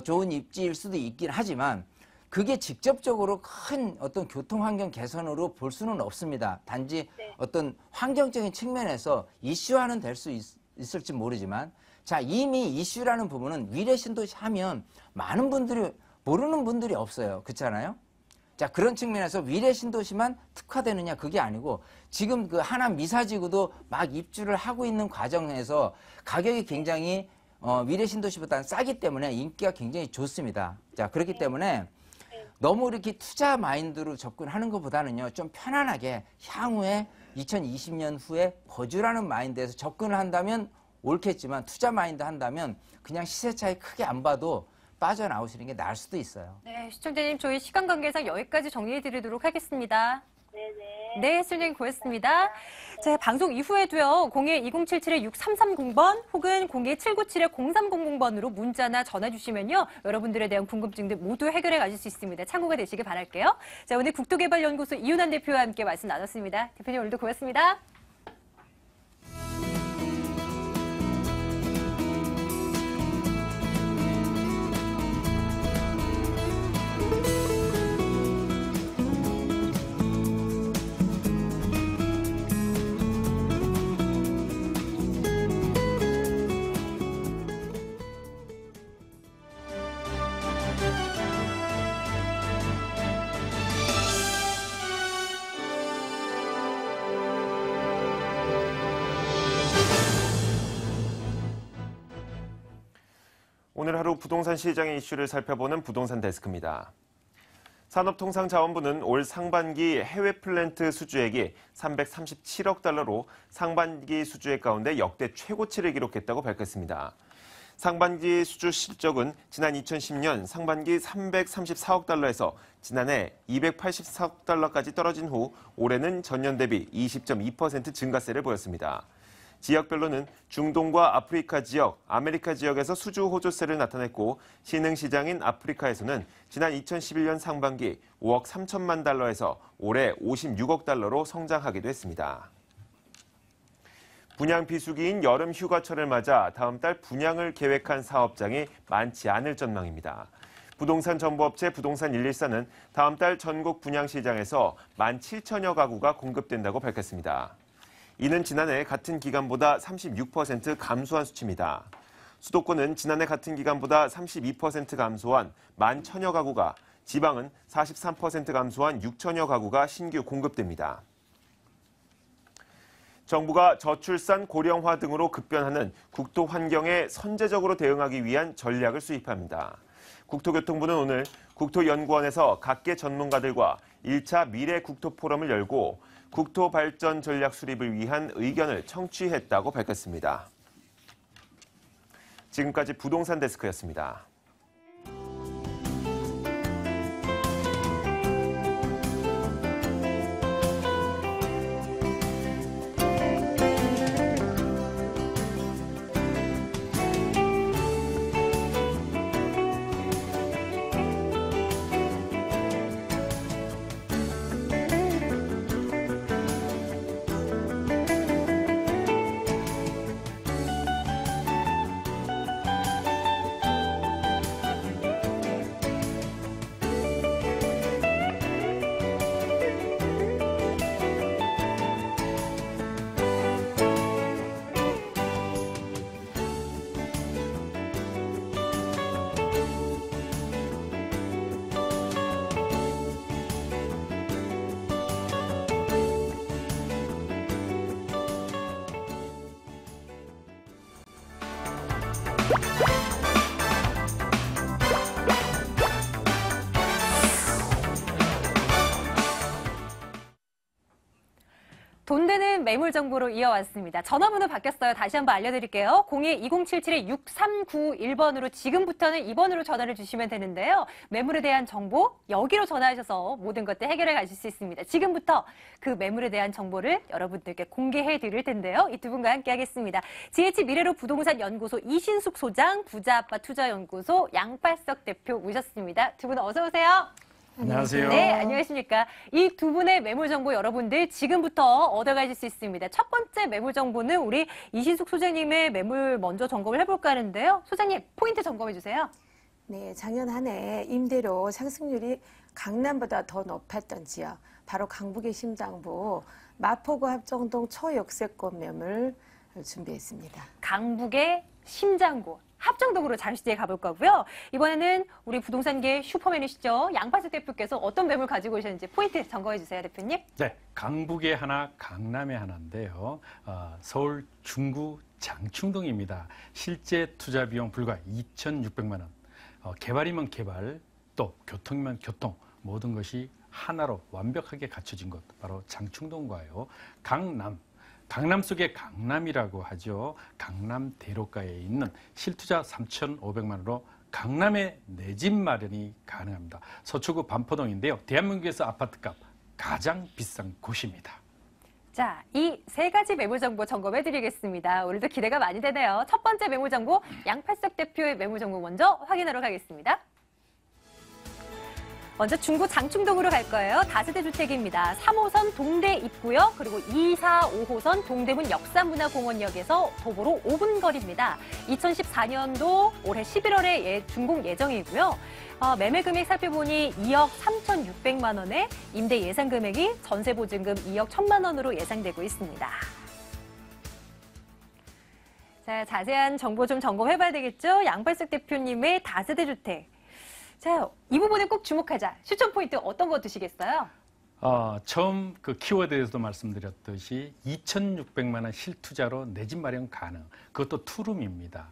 좋은 입지일 수도 있긴 하지만 그게 직접적으로 큰 어떤 교통 환경 개선으로 볼 수는 없습니다. 단지 네. 어떤 환경적인 측면에서 이슈화는 될 수 있을지 모르지만 자, 이미 이슈라는 부분은 위례신도시 하면 많은 분들이 모르는 분들이 없어요. 그렇잖아요? 자, 그런 측면에서 위례신도시만 특화되느냐 그게 아니고 지금 그 하남 미사지구도 막 입주를 하고 있는 과정에서 가격이 굉장히 위례신도시보다는 싸기 때문에 인기가 굉장히 좋습니다. 자, 그렇기 때문에 너무 이렇게 투자 마인드로 접근하는 것보다는요, 좀 편안하게 향후에 2020년 후에 거주라는 마인드에서 접근을 한다면 옳겠지만 투자 마인드 한다면 그냥 시세 차이 크게 안 봐도 빠져나오시는 게 나을 수도 있어요. 네, 시청자님 저희 시간 관계상 여기까지 정리해드리도록 하겠습니다. 네네. 네, 실장님 고맙습니다. 자, 방송 이후에도요, 02-2077-6330번 혹은 02-797-0300번으로 문자나 전화 주시면요, 여러분들에 대한 궁금증들 모두 해결해 가실 수 있습니다. 참고가 되시길 바랄게요. 자, 오늘 국토개발연구소 이윤환 대표와 함께 말씀 나눴습니다. 대표님 오늘도 고맙습니다. 오늘 하루 부동산 시장의 이슈를 살펴보는 부동산 데스크입니다. 산업통상자원부는 올 상반기 해외 플랜트 수주액이 337억 달러로 상반기 수주액 가운데 역대 최고치를 기록했다고 밝혔습니다. 상반기 수주 실적은 지난 2010년 상반기 334억 달러에서 지난해 284억 달러까지 떨어진 후 올해는 전년 대비 20.2% 증가세를 보였습니다. 지역별로는 중동과 아프리카 지역, 아메리카 지역에서 수주 호조세를 나타냈고 신흥시장인 아프리카에서는 지난 2011년 상반기 5억 3천만 달러에서 올해 56억 달러로 성장하기도 했습니다. 분양 비수기인 여름 휴가철을 맞아 다음 달 분양을 계획한 사업장이 많지 않을 전망입니다. 부동산 정보업체 부동산114는 다음 달 전국 분양시장에서 17,000여 가구가 공급된다고 밝혔습니다. 이는 지난해 같은 기간보다 36% 감소한 수치입니다. 수도권은 지난해 같은 기간보다 32% 감소한 11,000여 가구가, 지방은 43% 감소한 6,000여 가구가 신규 공급됩니다. 정부가 저출산 고령화 등으로 급변하는 국토 환경에 선제적으로 대응하기 위한 전략을 수립합니다. 국토교통부는 오늘 국토연구원에서 각계 전문가들과 1차 미래 국토 포럼을 열고 국토 발전 전략 수립을 위한 의견을 청취했다고 밝혔습니다. 지금까지 부동산 데스크였습니다. 돈 되는 매물 정보로 이어왔습니다. 전화번호 바뀌었어요. 다시 한번 알려드릴게요. 02-2077-6391번으로 지금부터는 이번으로 전화를 주시면 되는데요. 매물에 대한 정보 여기로 전화하셔서 모든 것들 해결해 가실 수 있습니다. 지금부터 그 매물에 대한 정보를 여러분들께 공개해 드릴 텐데요. 이 두 분과 함께 하겠습니다. GH 미래로 부동산 연구소 이신숙 소장, 부자아빠 투자연구소 양팔석 대표 모셨습니다. 두 분 어서 오세요. 안녕하세요. 네, 안녕하십니까. 이 두 분의 매물 정보 여러분들 지금부터 얻어가실 수 있습니다. 첫 번째 매물 정보는 우리 이신숙 소장님의 매물 먼저 점검을 해볼까 하는데요. 소장님, 포인트 점검해 주세요. 네, 작년 한 해 임대료 상승률이 강남보다 더 높았던 지역, 바로 강북의 심장부 마포구 합정동 초역세권 매물 준비했습니다. 강북의 심장구. 합정동으로 잠시 뒤에 가볼 거고요. 이번에는 우리 부동산계 슈퍼맨이시죠. 양팔석 대표께서 어떤 매물 가지고 오셨는지 포인트 점검해 주세요, 대표님. 네, 강북에 하나, 강남에 하나인데요. 서울 중구 장충동입니다. 실제 투자 비용 불과 2,600만 원. 개발이면 개발, 또 교통이면 교통, 모든 것이 하나로 완벽하게 갖춰진 곳, 바로 장충동과요. 강남 속의 강남이라고 하죠. 강남 대로가에 있는 실투자 3,500만 원으로 강남에 내 집 마련이 가능합니다. 서초구 반포동인데요. 대한민국에서 아파트값 가장 비싼 곳입니다. 자, 이 세 가지 매물 정보 점검해 드리겠습니다. 오늘도 기대가 많이 되네요. 첫 번째 매물 정보, 양팔석 대표의 매물 정보 먼저 확인하러 가겠습니다. 먼저 중구 장충동으로 갈 거예요. 다세대 주택입니다. 3호선 동대 입구역, 그리고 2, 4, 5호선 동대문 역사문화공원역에서 도보로 5분 거리입니다. 2014년도 올해 11월에 준공 예정이고요. 매매 금액 살펴보니 2억 3,600만 원에 임대 예상 금액이 전세 보증금 2억 1,000만 원으로 예상되고 있습니다. 자, 자세한 정보 좀 점검해봐야 되겠죠? 양팔석 대표님의 다세대 주택. 자, 이 부분에 꼭 주목하자. 추천 포인트 어떤 거 두시겠어요? 처음 그 키워드에서도 말씀드렸듯이 2,600만 원 실투자로 내 집 마련 가능. 그것도 투룸입니다.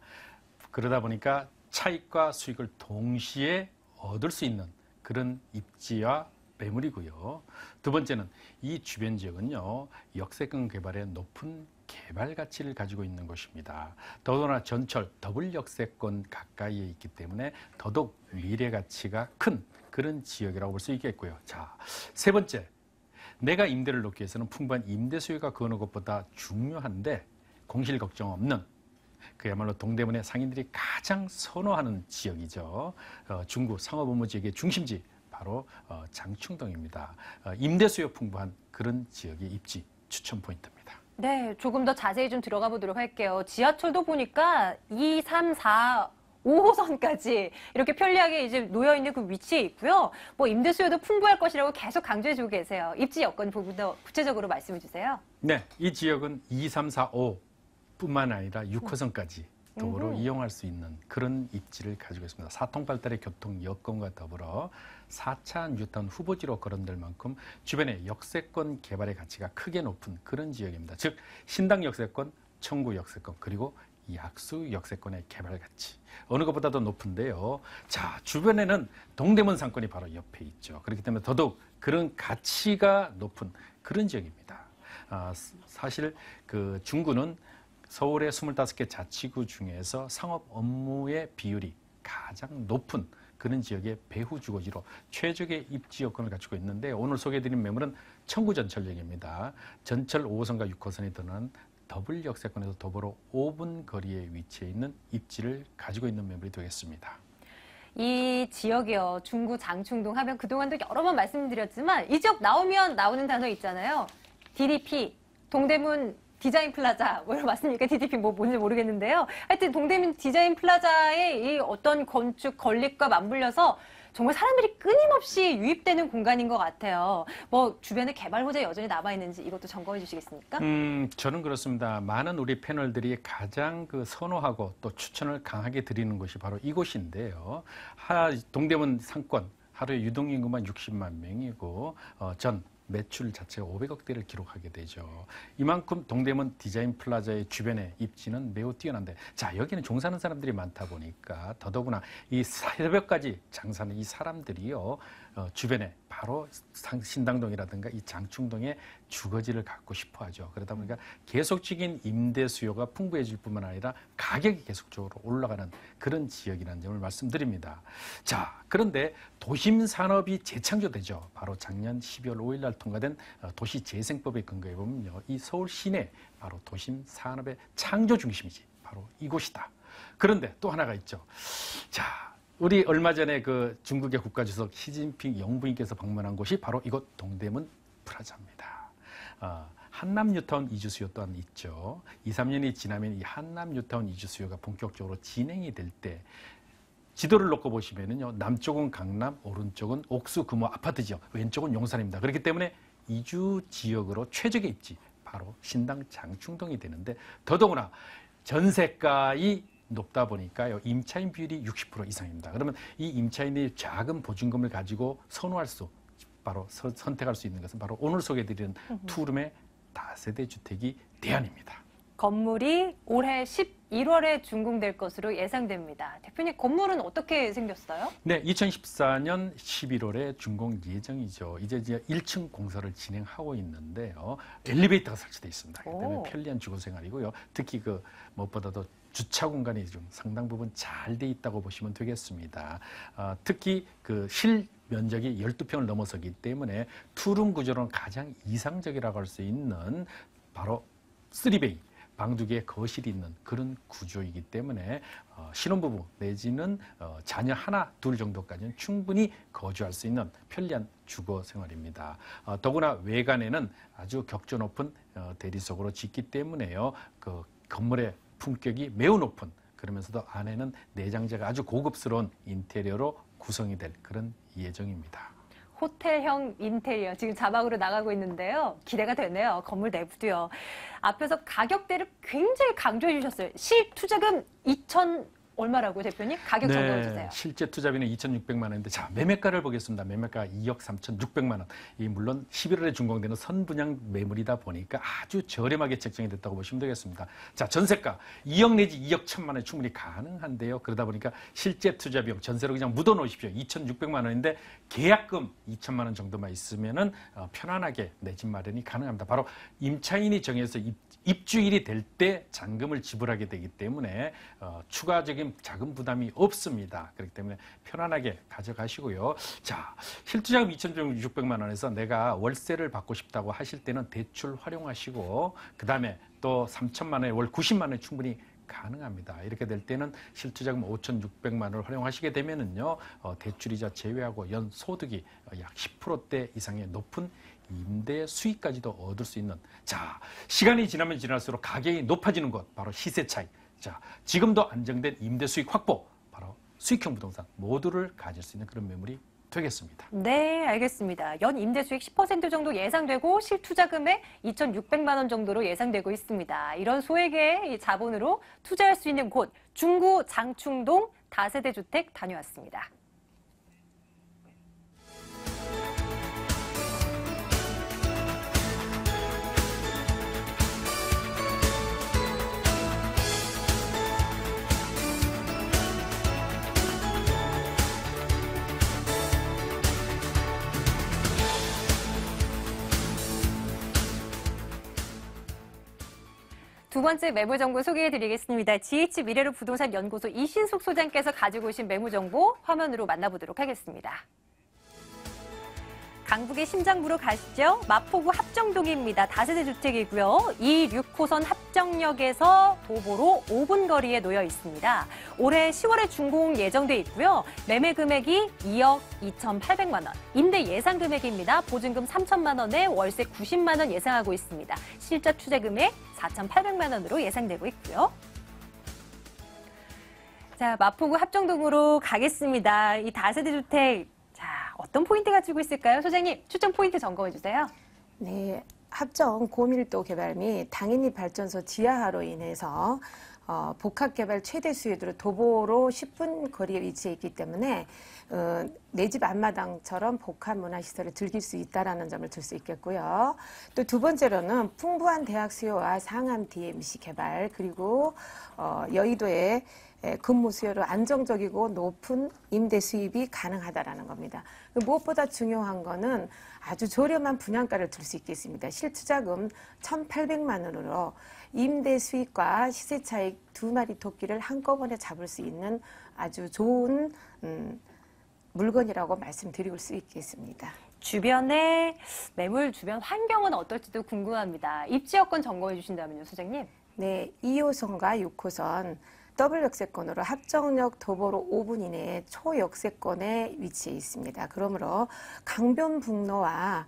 그러다 보니까 차익과 수익을 동시에 얻을 수 있는 그런 입지와 매물이고요. 두 번째는 이 주변 지역은요, 역세권 개발에 높은 개발 가치를 가지고 있는 곳입니다. 더더나 전철 더블 역세권 가까이에 있기 때문에 더더욱 미래 가치가 큰 그런 지역이라고 볼 수 있겠고요. 자, 세 번째, 내가 임대를 놓기 위해서는 풍부한 임대 수요가 그 어느 것보다 중요한데 공실 걱정 없는 그야말로 동대문의 상인들이 가장 선호하는 지역이죠. 중구 상업업무 지역의 중심지 바로 장충동입니다. 임대 수요 풍부한 그런 지역의 입지 추천 포인트입니다. 네, 조금 더 자세히 좀 들어가 보도록 할게요. 지하철도 보니까 2, 3, 4, 5호선까지 이렇게 편리하게 이제 놓여있는 그 위치에 있고요. 뭐 임대 수요도 풍부할 것이라고 계속 강조해주고 계세요. 입지 여건 부분 더 구체적으로 말씀해 주세요. 네, 이 지역은 2, 3, 4, 5뿐만 아니라 6호선까지 도로 이용할 수 있는 그런 입지를 가지고 있습니다. 사통팔달의 교통 여건과 더불어 4차 뉴타운 후보지로 거론될 만큼 주변에 역세권 개발의 가치가 크게 높은 그런 지역입니다. 즉 신당 역세권, 청구 역세권, 그리고 약수 역세권의 개발 가치 어느 것보다도 높은데요. 자, 주변에는 동대문 상권이 바로 옆에 있죠. 그렇기 때문에 더더욱 그런 가치가 높은 그런 지역입니다. 사실 그 중구는 서울의 25개 자치구 중에서 상업 업무의 비율이 가장 높은 그런 지역의 배후 주거지로 최적의 입지 여건을 갖추고 있는데, 오늘 소개해드린 매물은 청구 전철역입니다. 전철 5호선과 6호선이 드러난 더블 역세권에서 도보로 5분 거리에 위치해 있는 입지를 가지고 있는 매물이 되겠습니다. 이 지역이요, 중구 장충동 하면 그동안도 여러 번 말씀드렸지만 이 지역 나오면 나오는 단어 있잖아요. DDP, 동대문 디자인 플라자, 뭐 이런 맞습니까? DDP 뭐 뭔지 모르겠는데요. 하여튼 동대문 디자인 플라자의 이 어떤 건축 건립과 맞물려서 정말 사람들이 끊임없이 유입되는 공간인 것 같아요. 뭐 주변에 개발 호재 여전히 남아 있는지 이것도 점검해 주시겠습니까? 저는 그렇습니다. 많은 우리 패널들이 가장 그 선호하고 또 추천을 강하게 드리는 곳이 바로 이곳인데요. 동대문 상권 하루에 유동인구만 60만 명이고 전 매출 자체가 500억대를 기록하게 되죠. 이만큼 동대문 디자인 플라자의 주변의 입지는 매우 뛰어난데, 자, 여기는 종사하는 사람들이 많다 보니까 더더구나 이 새벽까지 장사하는 이 사람들이요, 주변에 바로 신당동이라든가 이 장충동에 주거지를 갖고 싶어 하죠. 그러다 보니까 계속적인 임대 수요가 풍부해질 뿐만 아니라 가격이 계속적으로 올라가는 그런 지역이라는 점을 말씀드립니다. 자, 그런데 도심 산업이 재창조되죠. 바로 작년 12월 5일 날 통과된 도시재생법에 근거해 보면요, 이 서울 시내 바로 도심 산업의 창조 중심이지 바로 이곳이다. 그런데 또 하나가 있죠. 자, 우리 얼마 전에 그 중국의 국가주석 시진핑 영부인께서 방문한 곳이 바로 이곳 동대문 플라자입니다. 한남 뉴타운 이주 수요 또한 있죠. 2, 3년이 지나면 이 한남 뉴타운 이주 수요가 본격적으로 진행이 될 때 지도를 놓고 보시면은요, 남쪽은 강남, 오른쪽은 옥수 금호 아파트 지역, 왼쪽은 용산입니다. 그렇기 때문에 이주 지역으로 최적의 입지 바로 신당 장충동이 되는데, 더더구나 전세가이 높다 보니까요, 임차인 비율이 60% 이상입니다. 그러면 이 임차인이 작은 보증금을 가지고 선호할 수, 바로 선택할 수 있는 것은 바로 오늘 소개해드리는 투룸의 다세대 주택이 대안입니다. 건물이 올해 11월에 준공될 것으로 예상됩니다. 대표님, 건물은 어떻게 생겼어요? 네, 2014년 11월에 준공 예정이죠. 이제 1층 공사를 진행하고 있는데요. 엘리베이터가 설치되어 있습니다. 그렇기 때문에 편리한 주거 생활이고요. 특히 그 무엇보다도 주차 공간이 좀 상당 부분 잘 돼 있다고 보시면 되겠습니다. 특히 그 실 면적이 12평을 넘어서기 때문에 투룸 구조로는 가장 이상적이라고 할 수 있는 바로 3베이, 방 2개의 거실이 있는 그런 구조이기 때문에 신혼부부 내지는 자녀 하나, 둘 정도까지는 충분히 거주할 수 있는 편리한 주거 생활입니다. 더구나 외관에는 아주 격조 높은 대리석으로 짓기 때문에요, 그 건물의 품격이 매우 높은, 그러면서도 안에는 내장재가 아주 고급스러운 인테리어로 구성이 될 그런 예정입니다. 호텔형 인테리어 지금 자막으로 나가고 있는데요. 기대가 되네요. 건물 내부도요. 앞에서 가격대를 굉장히 강조해 주셨어요. 실투자금 2천 얼마라고요, 대표님? 가격 정리해 주세요. 실제 투자비는 2,600만 원인데, 자, 매매가를 보겠습니다. 매매가 2억 3,600만 원. 이 물론 11월에 준공되는 선분양 매물이다 보니까 아주 저렴하게 책정이 됐다고 보시면 되겠습니다. 자, 전세가 2억 내지 2억 1천만 원이 충분히 가능한데요. 그러다 보니까 실제 투자 비용 전세로 그냥 묻어 놓으십시오. 2,600만 원인데 계약금 2천만 원 정도만 있으면은 편안하게 내 집 마련이 가능합니다. 바로 임차인이 정해서 입주일이 될 때 잔금을 지불하게 되기 때문에 추가적인 자금 부담이 없습니다. 그렇기 때문에 편안하게 가져가시고요. 자, 실투자금 2,600만 원에서 내가 월세를 받고 싶다고 하실 때는 대출 활용하시고, 그 다음에 또 3천만 원에 월 90만 원에 충분히 가능합니다. 이렇게 될 때는 실투자금 5,600만 원을 활용하시게 되면은요, 대출이자 제외하고 연 소득이 약 10%대 이상의 높은 임대 수익까지도 얻을 수 있는, 자, 시간이 지나면 지날수록 가격이 높아지는 것, 바로 시세 차익. 자, 지금도 안정된 임대 수익 확보, 바로 수익형 부동산 모두를 가질 수 있는 그런 매물이 되겠습니다. 네, 알겠습니다. 연 임대 수익 10% 정도 예상되고 실투자금액 2,600만 원 정도로 예상되고 있습니다. 이런 소액의 자본으로 투자할 수 있는 곳, 중구 장충동 다세대 주택 다녀왔습니다. 두 번째 매물 정보 소개해드리겠습니다. GH 미래로 부동산 연구소 이신숙 소장께서 가지고 오신 매물 정보 화면으로 만나보도록 하겠습니다. 강북의 심장부로 가시죠. 마포구 합정동입니다. 다세대 주택이고요. 2, 6호선 합정역에서 도보로 5분 거리에 놓여 있습니다. 올해 10월에 준공 예정돼 있고요. 매매 금액이 2억 2,800만 원. 임대 예상 금액입니다. 보증금 3천만 원에 월세 90만 원 예상하고 있습니다. 실자 투자 금액 4,800만 원으로 예상되고 있고요. 자, 마포구 합정동으로 가겠습니다. 이 다세대 주택, 자, 어떤 포인트 가지고 있을까요? 소장님, 추천 포인트 점검해 주세요. 네, 합정 고밀도 개발 및 당연히 발전소 지하화로 인해서 복합 개발 최대 수요도로 도보로 10분 거리에 위치해 있기 때문에 내 집 앞마당처럼 복합 문화시설을 즐길 수 있다는 점을 들 수 있겠고요. 또 두 번째로는 풍부한 대학 수요와 상암 DMC 개발, 그리고 여의도의 근무 수요로 안정적이고 높은 임대 수입이 가능하다라는 겁니다. 무엇보다 중요한 거는 아주 저렴한 분양가를 들 수 있겠습니다. 실투자금 1,800만 원으로 임대 수익과 시세 차익 두 마리 토끼를 한꺼번에 잡을 수 있는 아주 좋은 물건이라고 말씀드릴 수 있겠습니다. 주변의 매물 주변 환경은 어떨지도 궁금합니다. 입지 여건 점검해 주신다면요, 소장님? 네, 2호선과 6호선 더블 역세권으로 합정역 도보로 5분 이내에 초역세권에 위치해 있습니다. 그러므로 강변북로와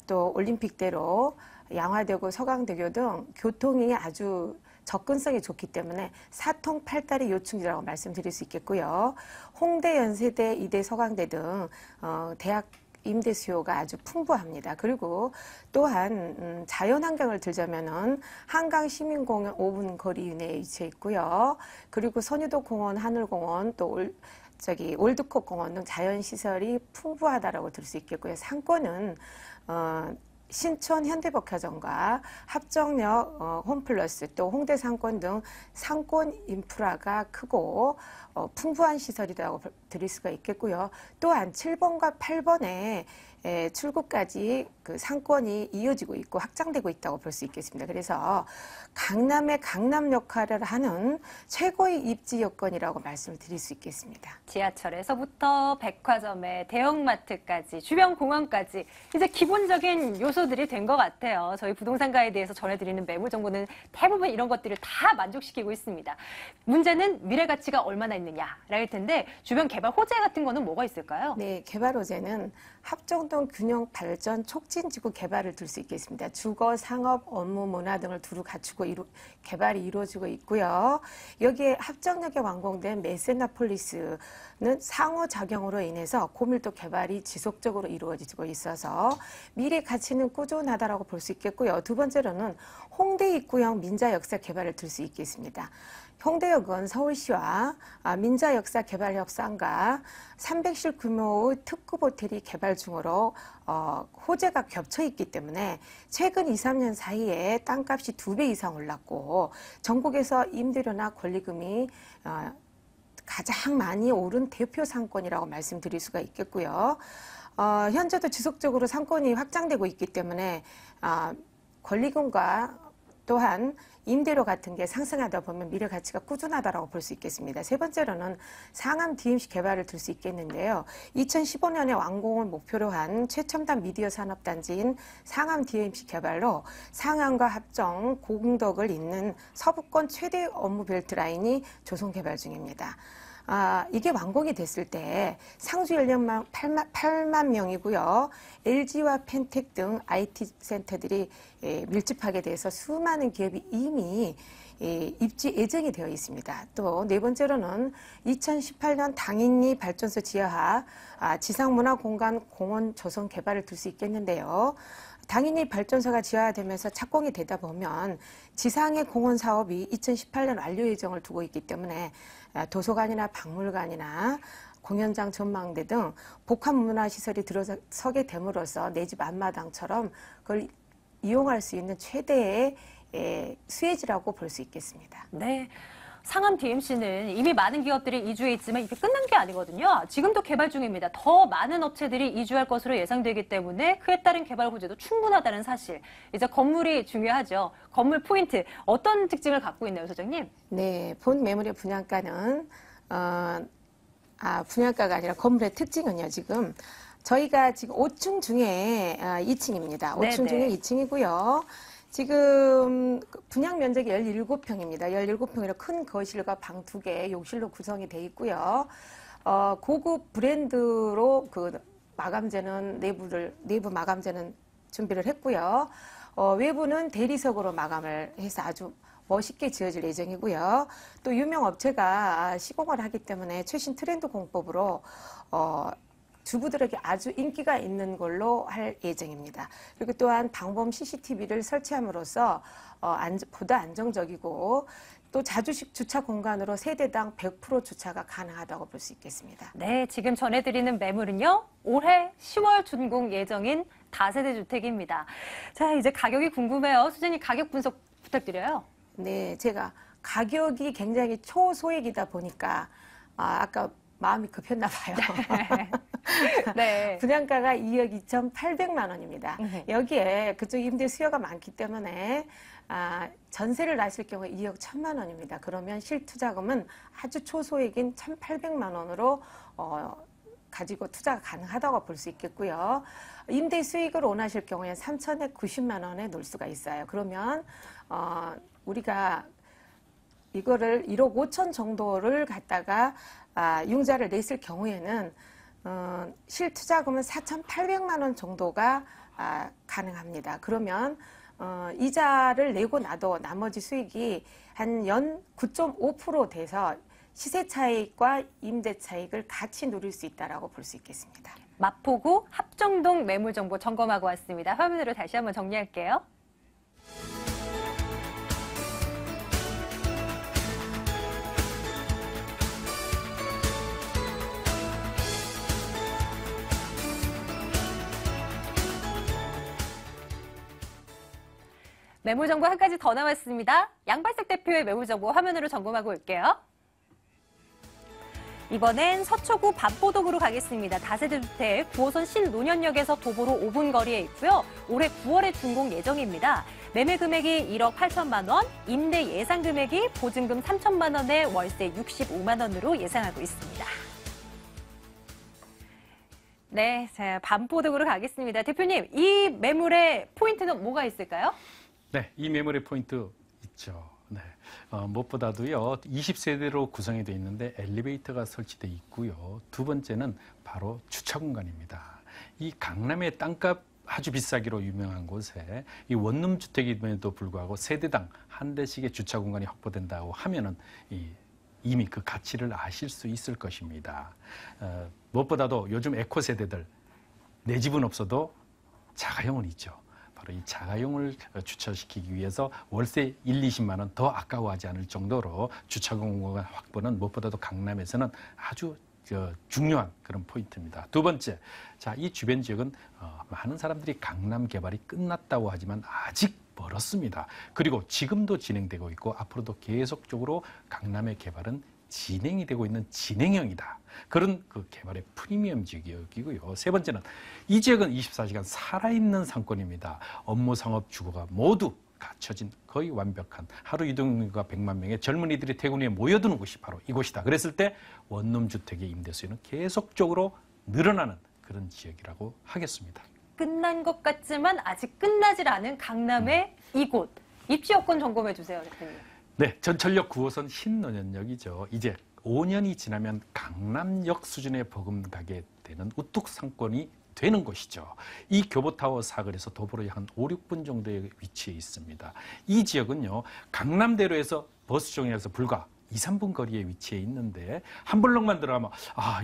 또 올림픽대로, 양화대교, 서강대교 등 교통이 아주 접근성이 좋기 때문에 사통팔달의 요충지라고 말씀드릴 수 있겠고요. 홍대, 연세대, 이대, 서강대 등 대학 임대 수요가 아주 풍부합니다. 그리고 또한 자연환경을 들자면은 한강시민공원 5분 거리 이내에 위치해 있고요. 그리고 선유도공원, 하늘공원, 또 올드콕 공원 등 자연시설이 풍부하다라고 들 수 있겠고요. 상권은 신촌 현대백화점과 합정역 홈플러스, 또 홍대 상권 등 상권 인프라가 크고 풍부한 시설이라고 드릴 수가 있겠고요. 또한 7번과 8번에 출구까지 그 상권이 이어지고 있고 확장되고 있다고 볼 수 있겠습니다. 그래서 강남의 강남 역할을 하는 최고의 입지 여건이라고 말씀을 드릴 수 있겠습니다. 지하철에서부터 백화점에 대형마트까지 주변 공원까지 이제 기본적인 요소들이 된 것 같아요. 저희 부동산가에 대해서 전해드리는 매물 정보는 대부분 이런 것들을 다 만족시키고 있습니다. 문제는 미래 가치가 얼마나 있느냐라일 텐데 주변 개발 호재 같은 거는 뭐가 있을까요? 네, 개발 호재는 합정동 균형 발전 촉진지구 개발을 들 수 있겠습니다. 주거, 상업, 업무, 문화 등을 두루 갖추고 개발이 이루어지고 있고요. 여기에 합정역에 완공된 메세나폴리스는 상호작용으로 인해서 고밀도 개발이 지속적으로 이루어지고 있어서 미래 가치는 꾸준하다라고 볼 수 있겠고요. 두 번째로는 홍대 입구형 민자 역사 개발을 들 수 있겠습니다. 홍대역은 서울시와 민자역사 개발 협상과 300실 규모의 특급 호텔이 개발 중으로 호재가 겹쳐 있기 때문에 최근 2, 3년 사이에 땅값이 2배 이상 올랐고 전국에서 임대료나 권리금이 가장 많이 오른 대표 상권이라고 말씀드릴 수가 있겠고요. 현재도 지속적으로 상권이 확장되고 있기 때문에 권리금과 또한 임대료 같은 게 상승하다 보면 미래 가치가 꾸준하다라고 볼 수 있겠습니다. 세 번째로는 상암 DMC 개발을 들 수 있겠는데요. 2015년에 완공을 목표로 한 최첨단 미디어 산업단지인 상암 DMC 개발로 상암과 합정, 공덕을 잇는 서부권 최대 업무 벨트 라인이 조성 개발 중입니다. 이게 완공이 됐을 때 상주 연령만 8만 명이고요. LG와 펜텍 등 IT 센터들이 밀집하게 돼서 수많은 기업이 이미 입지 예정이 되어 있습니다. 또 네 번째로는 2018년 당인리 발전소 지하하 지상문화공간 공원 조성 개발을 들 수 있겠는데요. 당인리 발전소가 지하화되면서 착공이 되다 보면 지상의 공원 사업이 2018년 완료 예정을 두고 있기 때문에 도서관이나 박물관이나 공연장 전망대 등 복합 문화시설이 들어서게 됨으로써 내 집 앞마당처럼 그걸 이용할 수 있는 최대의 수혜지라고 볼 수 있겠습니다. 네. 상암 DMC는 이미 많은 기업들이 이주해 있지만 이게 끝난 게 아니거든요. 지금도 개발 중입니다. 더 많은 업체들이 이주할 것으로 예상되기 때문에 그에 따른 개발 호재도 충분하다는 사실. 이제 건물이 중요하죠. 건물 포인트 어떤 특징을 갖고 있나요, 소장님? 네, 본 매물의 분양가는 분양가가 아니라 건물의 특징은요. 지금 저희가 지금 5층 중에 2층입니다. 5층 중에 2층이고요. 지금 분양 면적이 17평입니다. 17평이라 큰 거실과 방 2개, 욕실로 구성이 돼 있고요. 고급 브랜드로 그 마감재는 내부 마감재는 준비를 했고요. 외부는 대리석으로 마감을 해서 아주 멋있게 지어질 예정이고요. 또 유명 업체가 시공을 하기 때문에 최신 트렌드 공법으로 주부들에게 아주 인기가 있는 걸로 할 예정입니다. 그리고 또한 방범 CCTV를 설치함으로써 보다 안정적이고 또 자주식 주차 공간으로 세대당 100% 주차가 가능하다고 볼 수 있겠습니다. 네, 지금 전해드리는 매물은요, 올해 10월 준공 예정인 다세대 주택입니다. 자, 이제 가격이 궁금해요. 수진이 가격 분석 부탁드려요. 네, 제가 가격이 굉장히 초소액이다 보니까 아까 마음이 급했나 봐요. 네. 분양가가 2억 2,800만 원입니다. 여기에 그쪽 임대 수요가 많기 때문에 전세를 놨을 경우에 2억 1,000만 원입니다. 그러면 실투자금은 아주 초소액인 1,800만 원으로 가지고 투자가 가능하다고 볼 수 있겠고요. 임대 수익을 원하실 경우에 3,190만 원에 놓을 수가 있어요. 그러면 우리가 이거를 1억 5천 정도를 갖다가 융자를 냈을 경우에는 실투자금은 4,800만 원 정도가 가능합니다. 그러면 이자를 내고 나도 나머지 수익이 한 연 9.5% 돼서 시세 차익과 임대 차익을 같이 누릴 수 있다라고 볼 수 있겠습니다. 마포구 합정동 매물 정보 점검하고 왔습니다. 화면으로 다시 한번 정리할게요. 매물 정보 한 가지 더 나왔습니다. 양발석 대표의 매물 정보 화면으로 점검하고 올게요. 이번엔 서초구 반포동으로 가겠습니다. 다세대 주택 9호선 신논현역에서 도보로 5분 거리에 있고요. 올해 9월에 준공 예정입니다. 매매 금액이 1억 8천만 원, 임대 예상 금액이 보증금 3천만 원에 월세 65만 원으로 예상하고 있습니다. 네, 자, 반포동으로 가겠습니다. 대표님, 이 매물의 포인트는 뭐가 있을까요? 네, 이 매물의 포인트 있죠. 네, 무엇보다도요, 20세대로 구성이 되어 있는데 엘리베이터가 설치되어 있고요. 두 번째는 바로 주차 공간입니다. 이 강남의 땅값 아주 비싸기로 유명한 곳에 이 원룸 주택임에도 불구하고 세대당 한 대씩의 주차 공간이 확보된다고 하면은 이미 그 가치를 아실 수 있을 것입니다. 무엇보다도 요즘 에코 세대들 내 집은 없어도 자가용은 있죠. 바로 이 자가용을 주차시키기 위해서 월세 1, 20만 원 더 아까워하지 않을 정도로 주차 공간 확보는 무엇보다도 강남에서는 아주 중요한 그런 포인트입니다. 두 번째, 자, 이 주변 지역은 많은 사람들이 강남 개발이 끝났다고 하지만 아직 멀었습니다. 그리고 지금도 진행되고 있고 앞으로도 계속적으로 강남의 개발은 진행이 되고 있는 진행형이다. 그런 그 개발의 프리미엄 지역이고요. 세 번째는 이 지역은 24시간 살아있는 상권입니다. 업무, 상업, 주거가 모두 갖춰진 거의 완벽한 하루 이동인구가 100만 명의 젊은이들이 퇴근 후에 모여드는 곳이 바로 이곳이다. 그랬을 때 원룸 주택의 임대 수요는 계속적으로 늘어나는 그런 지역이라고 하겠습니다. 끝난 것 같지만 아직 끝나질 않은 강남의 이곳. 입지 여건 점검해 주세요, 대표님. 네, 전철역 9호선 신논현역이죠. 이제 5년이 지나면 강남역 수준에 버금가게 되는 우뚝 상권이 되는 곳이죠. 이 교보타워 사거리에서 도보로 한 5, 6분 정도의 위치에 있습니다. 이 지역은요, 강남대로에서 버스 정류장에서 불과 2, 3분 거리에 위치해 있는데 한 블록만 들어가면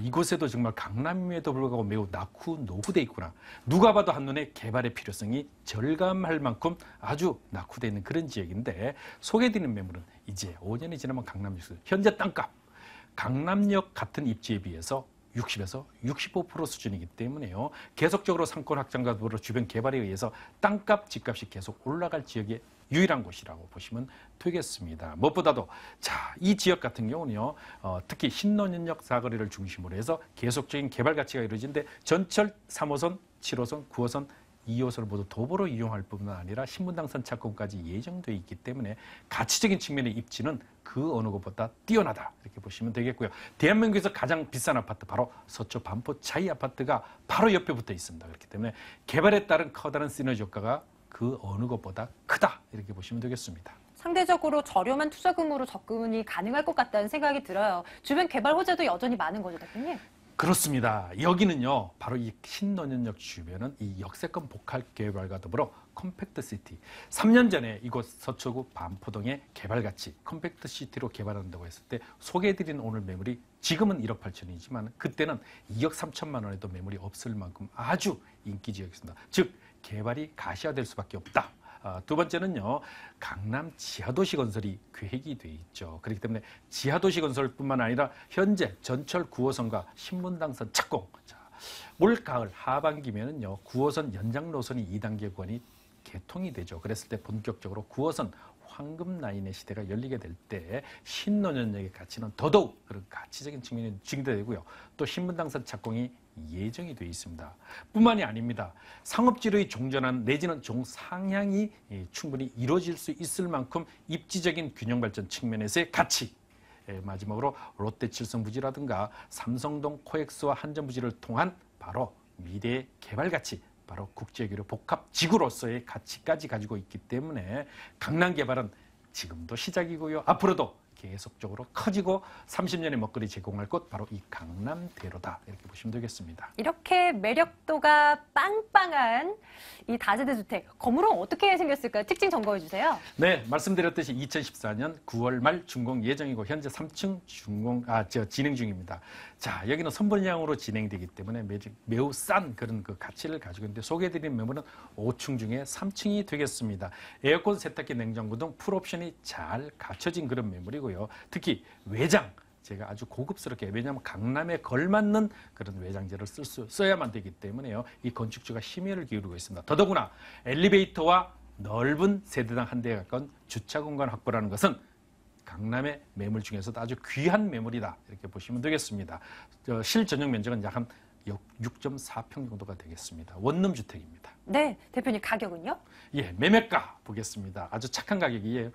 이곳에도 정말 강남임에도 불구하고 매우 노후돼 있구나. 누가 봐도 한눈에 개발의 필요성이 절감할 만큼 아주 낙후되어 있는 그런 지역인데 소개해드리는 매물은 이제 5년이 지나면 강남역 현재 땅값 강남역 같은 입지에 비해서 60에서 65% 수준이기 때문에요. 계속적으로 상권 확장과 더불어 주변 개발에 의해서 땅값, 집값이 계속 올라갈 지역의 유일한 곳이라고 보시면 되겠습니다. 무엇보다도 이 지역 같은 경우는요, 특히 신논현역 사거리를 중심으로 해서 계속적인 개발 가치가 이루어지는데 전철 3호선, 7호선, 9호선, 2호선을 모두 도보로 이용할 뿐만 아니라 신분당선 착공까지 예정되어 있기 때문에 가치적인 측면의 입지는 그 어느 곳보다 뛰어나다 이렇게 보시면 되겠고요. 대한민국에서 가장 비싼 아파트 바로 서초 반포 차이 아파트가 바로 옆에 붙어 있습니다. 그렇기 때문에 개발에 따른 커다란 시너지 효과가 그 어느 것보다 크다 이렇게 보시면 되겠습니다. 상대적으로 저렴한 투자금으로 접근이 가능할 것 같다는 생각이 들어요. 주변 개발 호재도 여전히 많은 거죠, 대표님? 그렇습니다. 여기는요, 바로 이 신논현역 주변은 이 역세권 복합 개발과 더불어 컴팩트 시티. 3년 전에 이곳 서초구 반포동의 개발 가치 컴팩트 시티로 개발한다고 했을 때 소개해드린 오늘 매물이 지금은 1억 8천이지만 그때는 2억 3천만 원에도 매물이 없을 만큼 아주 인기 지역이었습니다. 즉 개발이 가시화될 수밖에 없다. 두 번째는요, 강남 지하도시 건설이 계획이 돼 있죠. 그렇기 때문에 지하도시 건설뿐만 아니라 현재 전철 9호선과 신분당선 착공. 자, 올 가을 하반기면은요, 9호선 연장 노선이 2단계 구간이 개통이 되죠. 그랬을 때 본격적으로 9호선 황금 라인의 시대가 열리게 될 때 신논현역의 가치는 더더욱 그런 가치적인 측면이 증대되고요. 또 신분당선 착공이 예정이 되어 있습니다. 뿐만이 아닙니다. 상업지로의 종전환 내지는 종상향이 충분히 이루어질 수 있을 만큼 입지적인 균형 발전 측면에서의 가치. 마지막으로 롯데 칠성부지라든가 삼성동 코엑스와 한전부지를 통한 바로 미래의 개발 가치, 바로 국제교류 복합지구로서의 가치까지 가지고 있기 때문에 강남 개발은 지금도 시작이고요. 앞으로도 계속적으로 커지고 30년의 먹거리 제공할 곳 바로 이 강남대로다. 이렇게 보시면 되겠습니다. 이렇게 매력도가 빵빵한 이 다세대 주택, 건물은 어떻게 생겼을까요? 특징 점검해 주세요. 네, 말씀드렸듯이 2014년 9월 말 준공 예정이고 현재 3층 진행 중입니다. 자, 여기는 선분양으로 진행되기 때문에 매우 싼 그런 그 가치를 가지고 있는데 소개해드린 매물은 5층 중에 3층이 되겠습니다. 에어컨, 세탁기, 냉장고 등 풀옵션이 잘 갖춰진 그런 매물이고요. 특히 외장. 제가 아주 고급스럽게, 왜냐하면 강남에 걸맞는 그런 외장재를 써야만 되기 때문에요. 이 건축주가 심혈을 기울이고 있습니다. 더더구나 엘리베이터와 넓은 세대당 한 대에 가까운 주차 공간 확보라는 것은 강남의 매물 중에서도 아주 귀한 매물이다. 이렇게 보시면 되겠습니다. 실전용 면적은 약 한 6.4평 정도가 되겠습니다. 원룸 주택입니다. 네, 대표님 가격은요? 예, 매매가 보겠습니다. 아주 착한 가격이에요.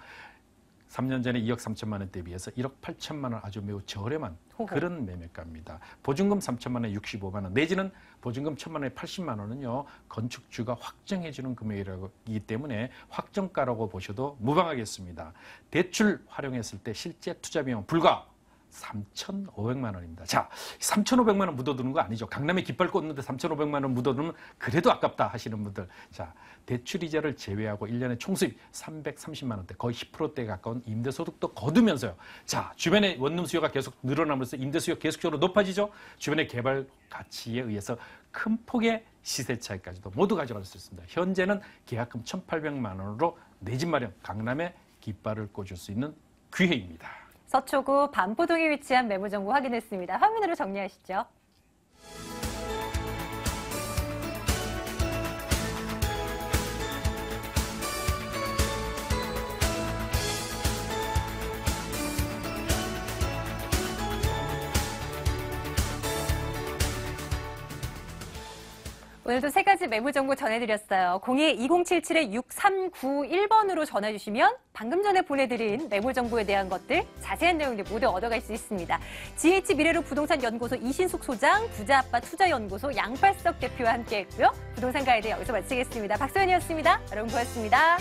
3년 전에 2억 3천만 원대에 비해서 1억 8천만 원 아주 매우 저렴한 그런 매매가입니다. 보증금 3천만 원에 65만 원 내지는 보증금 1천만 원에 80만 원은요. 건축주가 확정해주는 금액이기 때문에 확정가라고 보셔도 무방하겠습니다. 대출 활용했을 때 실제 투자 비용 불과 3,500만 원입니다. 자, 3,500만 원 묻어두는 거 아니죠. 강남에 깃발 꽂는데 3,500만 원 묻어두면 그래도 아깝다 하시는 분들. 자, 대출이자를 제외하고 1년에 총수입 330만 원대, 거의 10%대에 가까운 임대소득도 거두면서요. 자, 주변에 원룸 수요가 계속 늘어나면서 임대수요 계속적으로 높아지죠. 주변의 개발 가치에 의해서 큰 폭의 시세 차이까지도 모두 가져갈 수 있습니다. 현재는 계약금 1,800만 원으로 내 집 마련, 강남에 깃발을 꽂을 수 있는 기회입니다. 서초구 반포동에 위치한 매물 정보 확인했습니다. 화면으로 정리하시죠. 오늘도 세 가지 매물 정보 전해드렸어요. 02-2077-6391번으로 전화주시면 방금 전에 보내드린 매물 정보에 대한 것들, 자세한 내용들 모두 얻어갈 수 있습니다. GH 미래로 부동산 연구소 이신숙 소장, 부자아빠 투자연구소 양팔석 대표와 함께했고요. 부동산 가이드 여기서 마치겠습니다. 박소연이었습니다. 여러분 고맙습니다.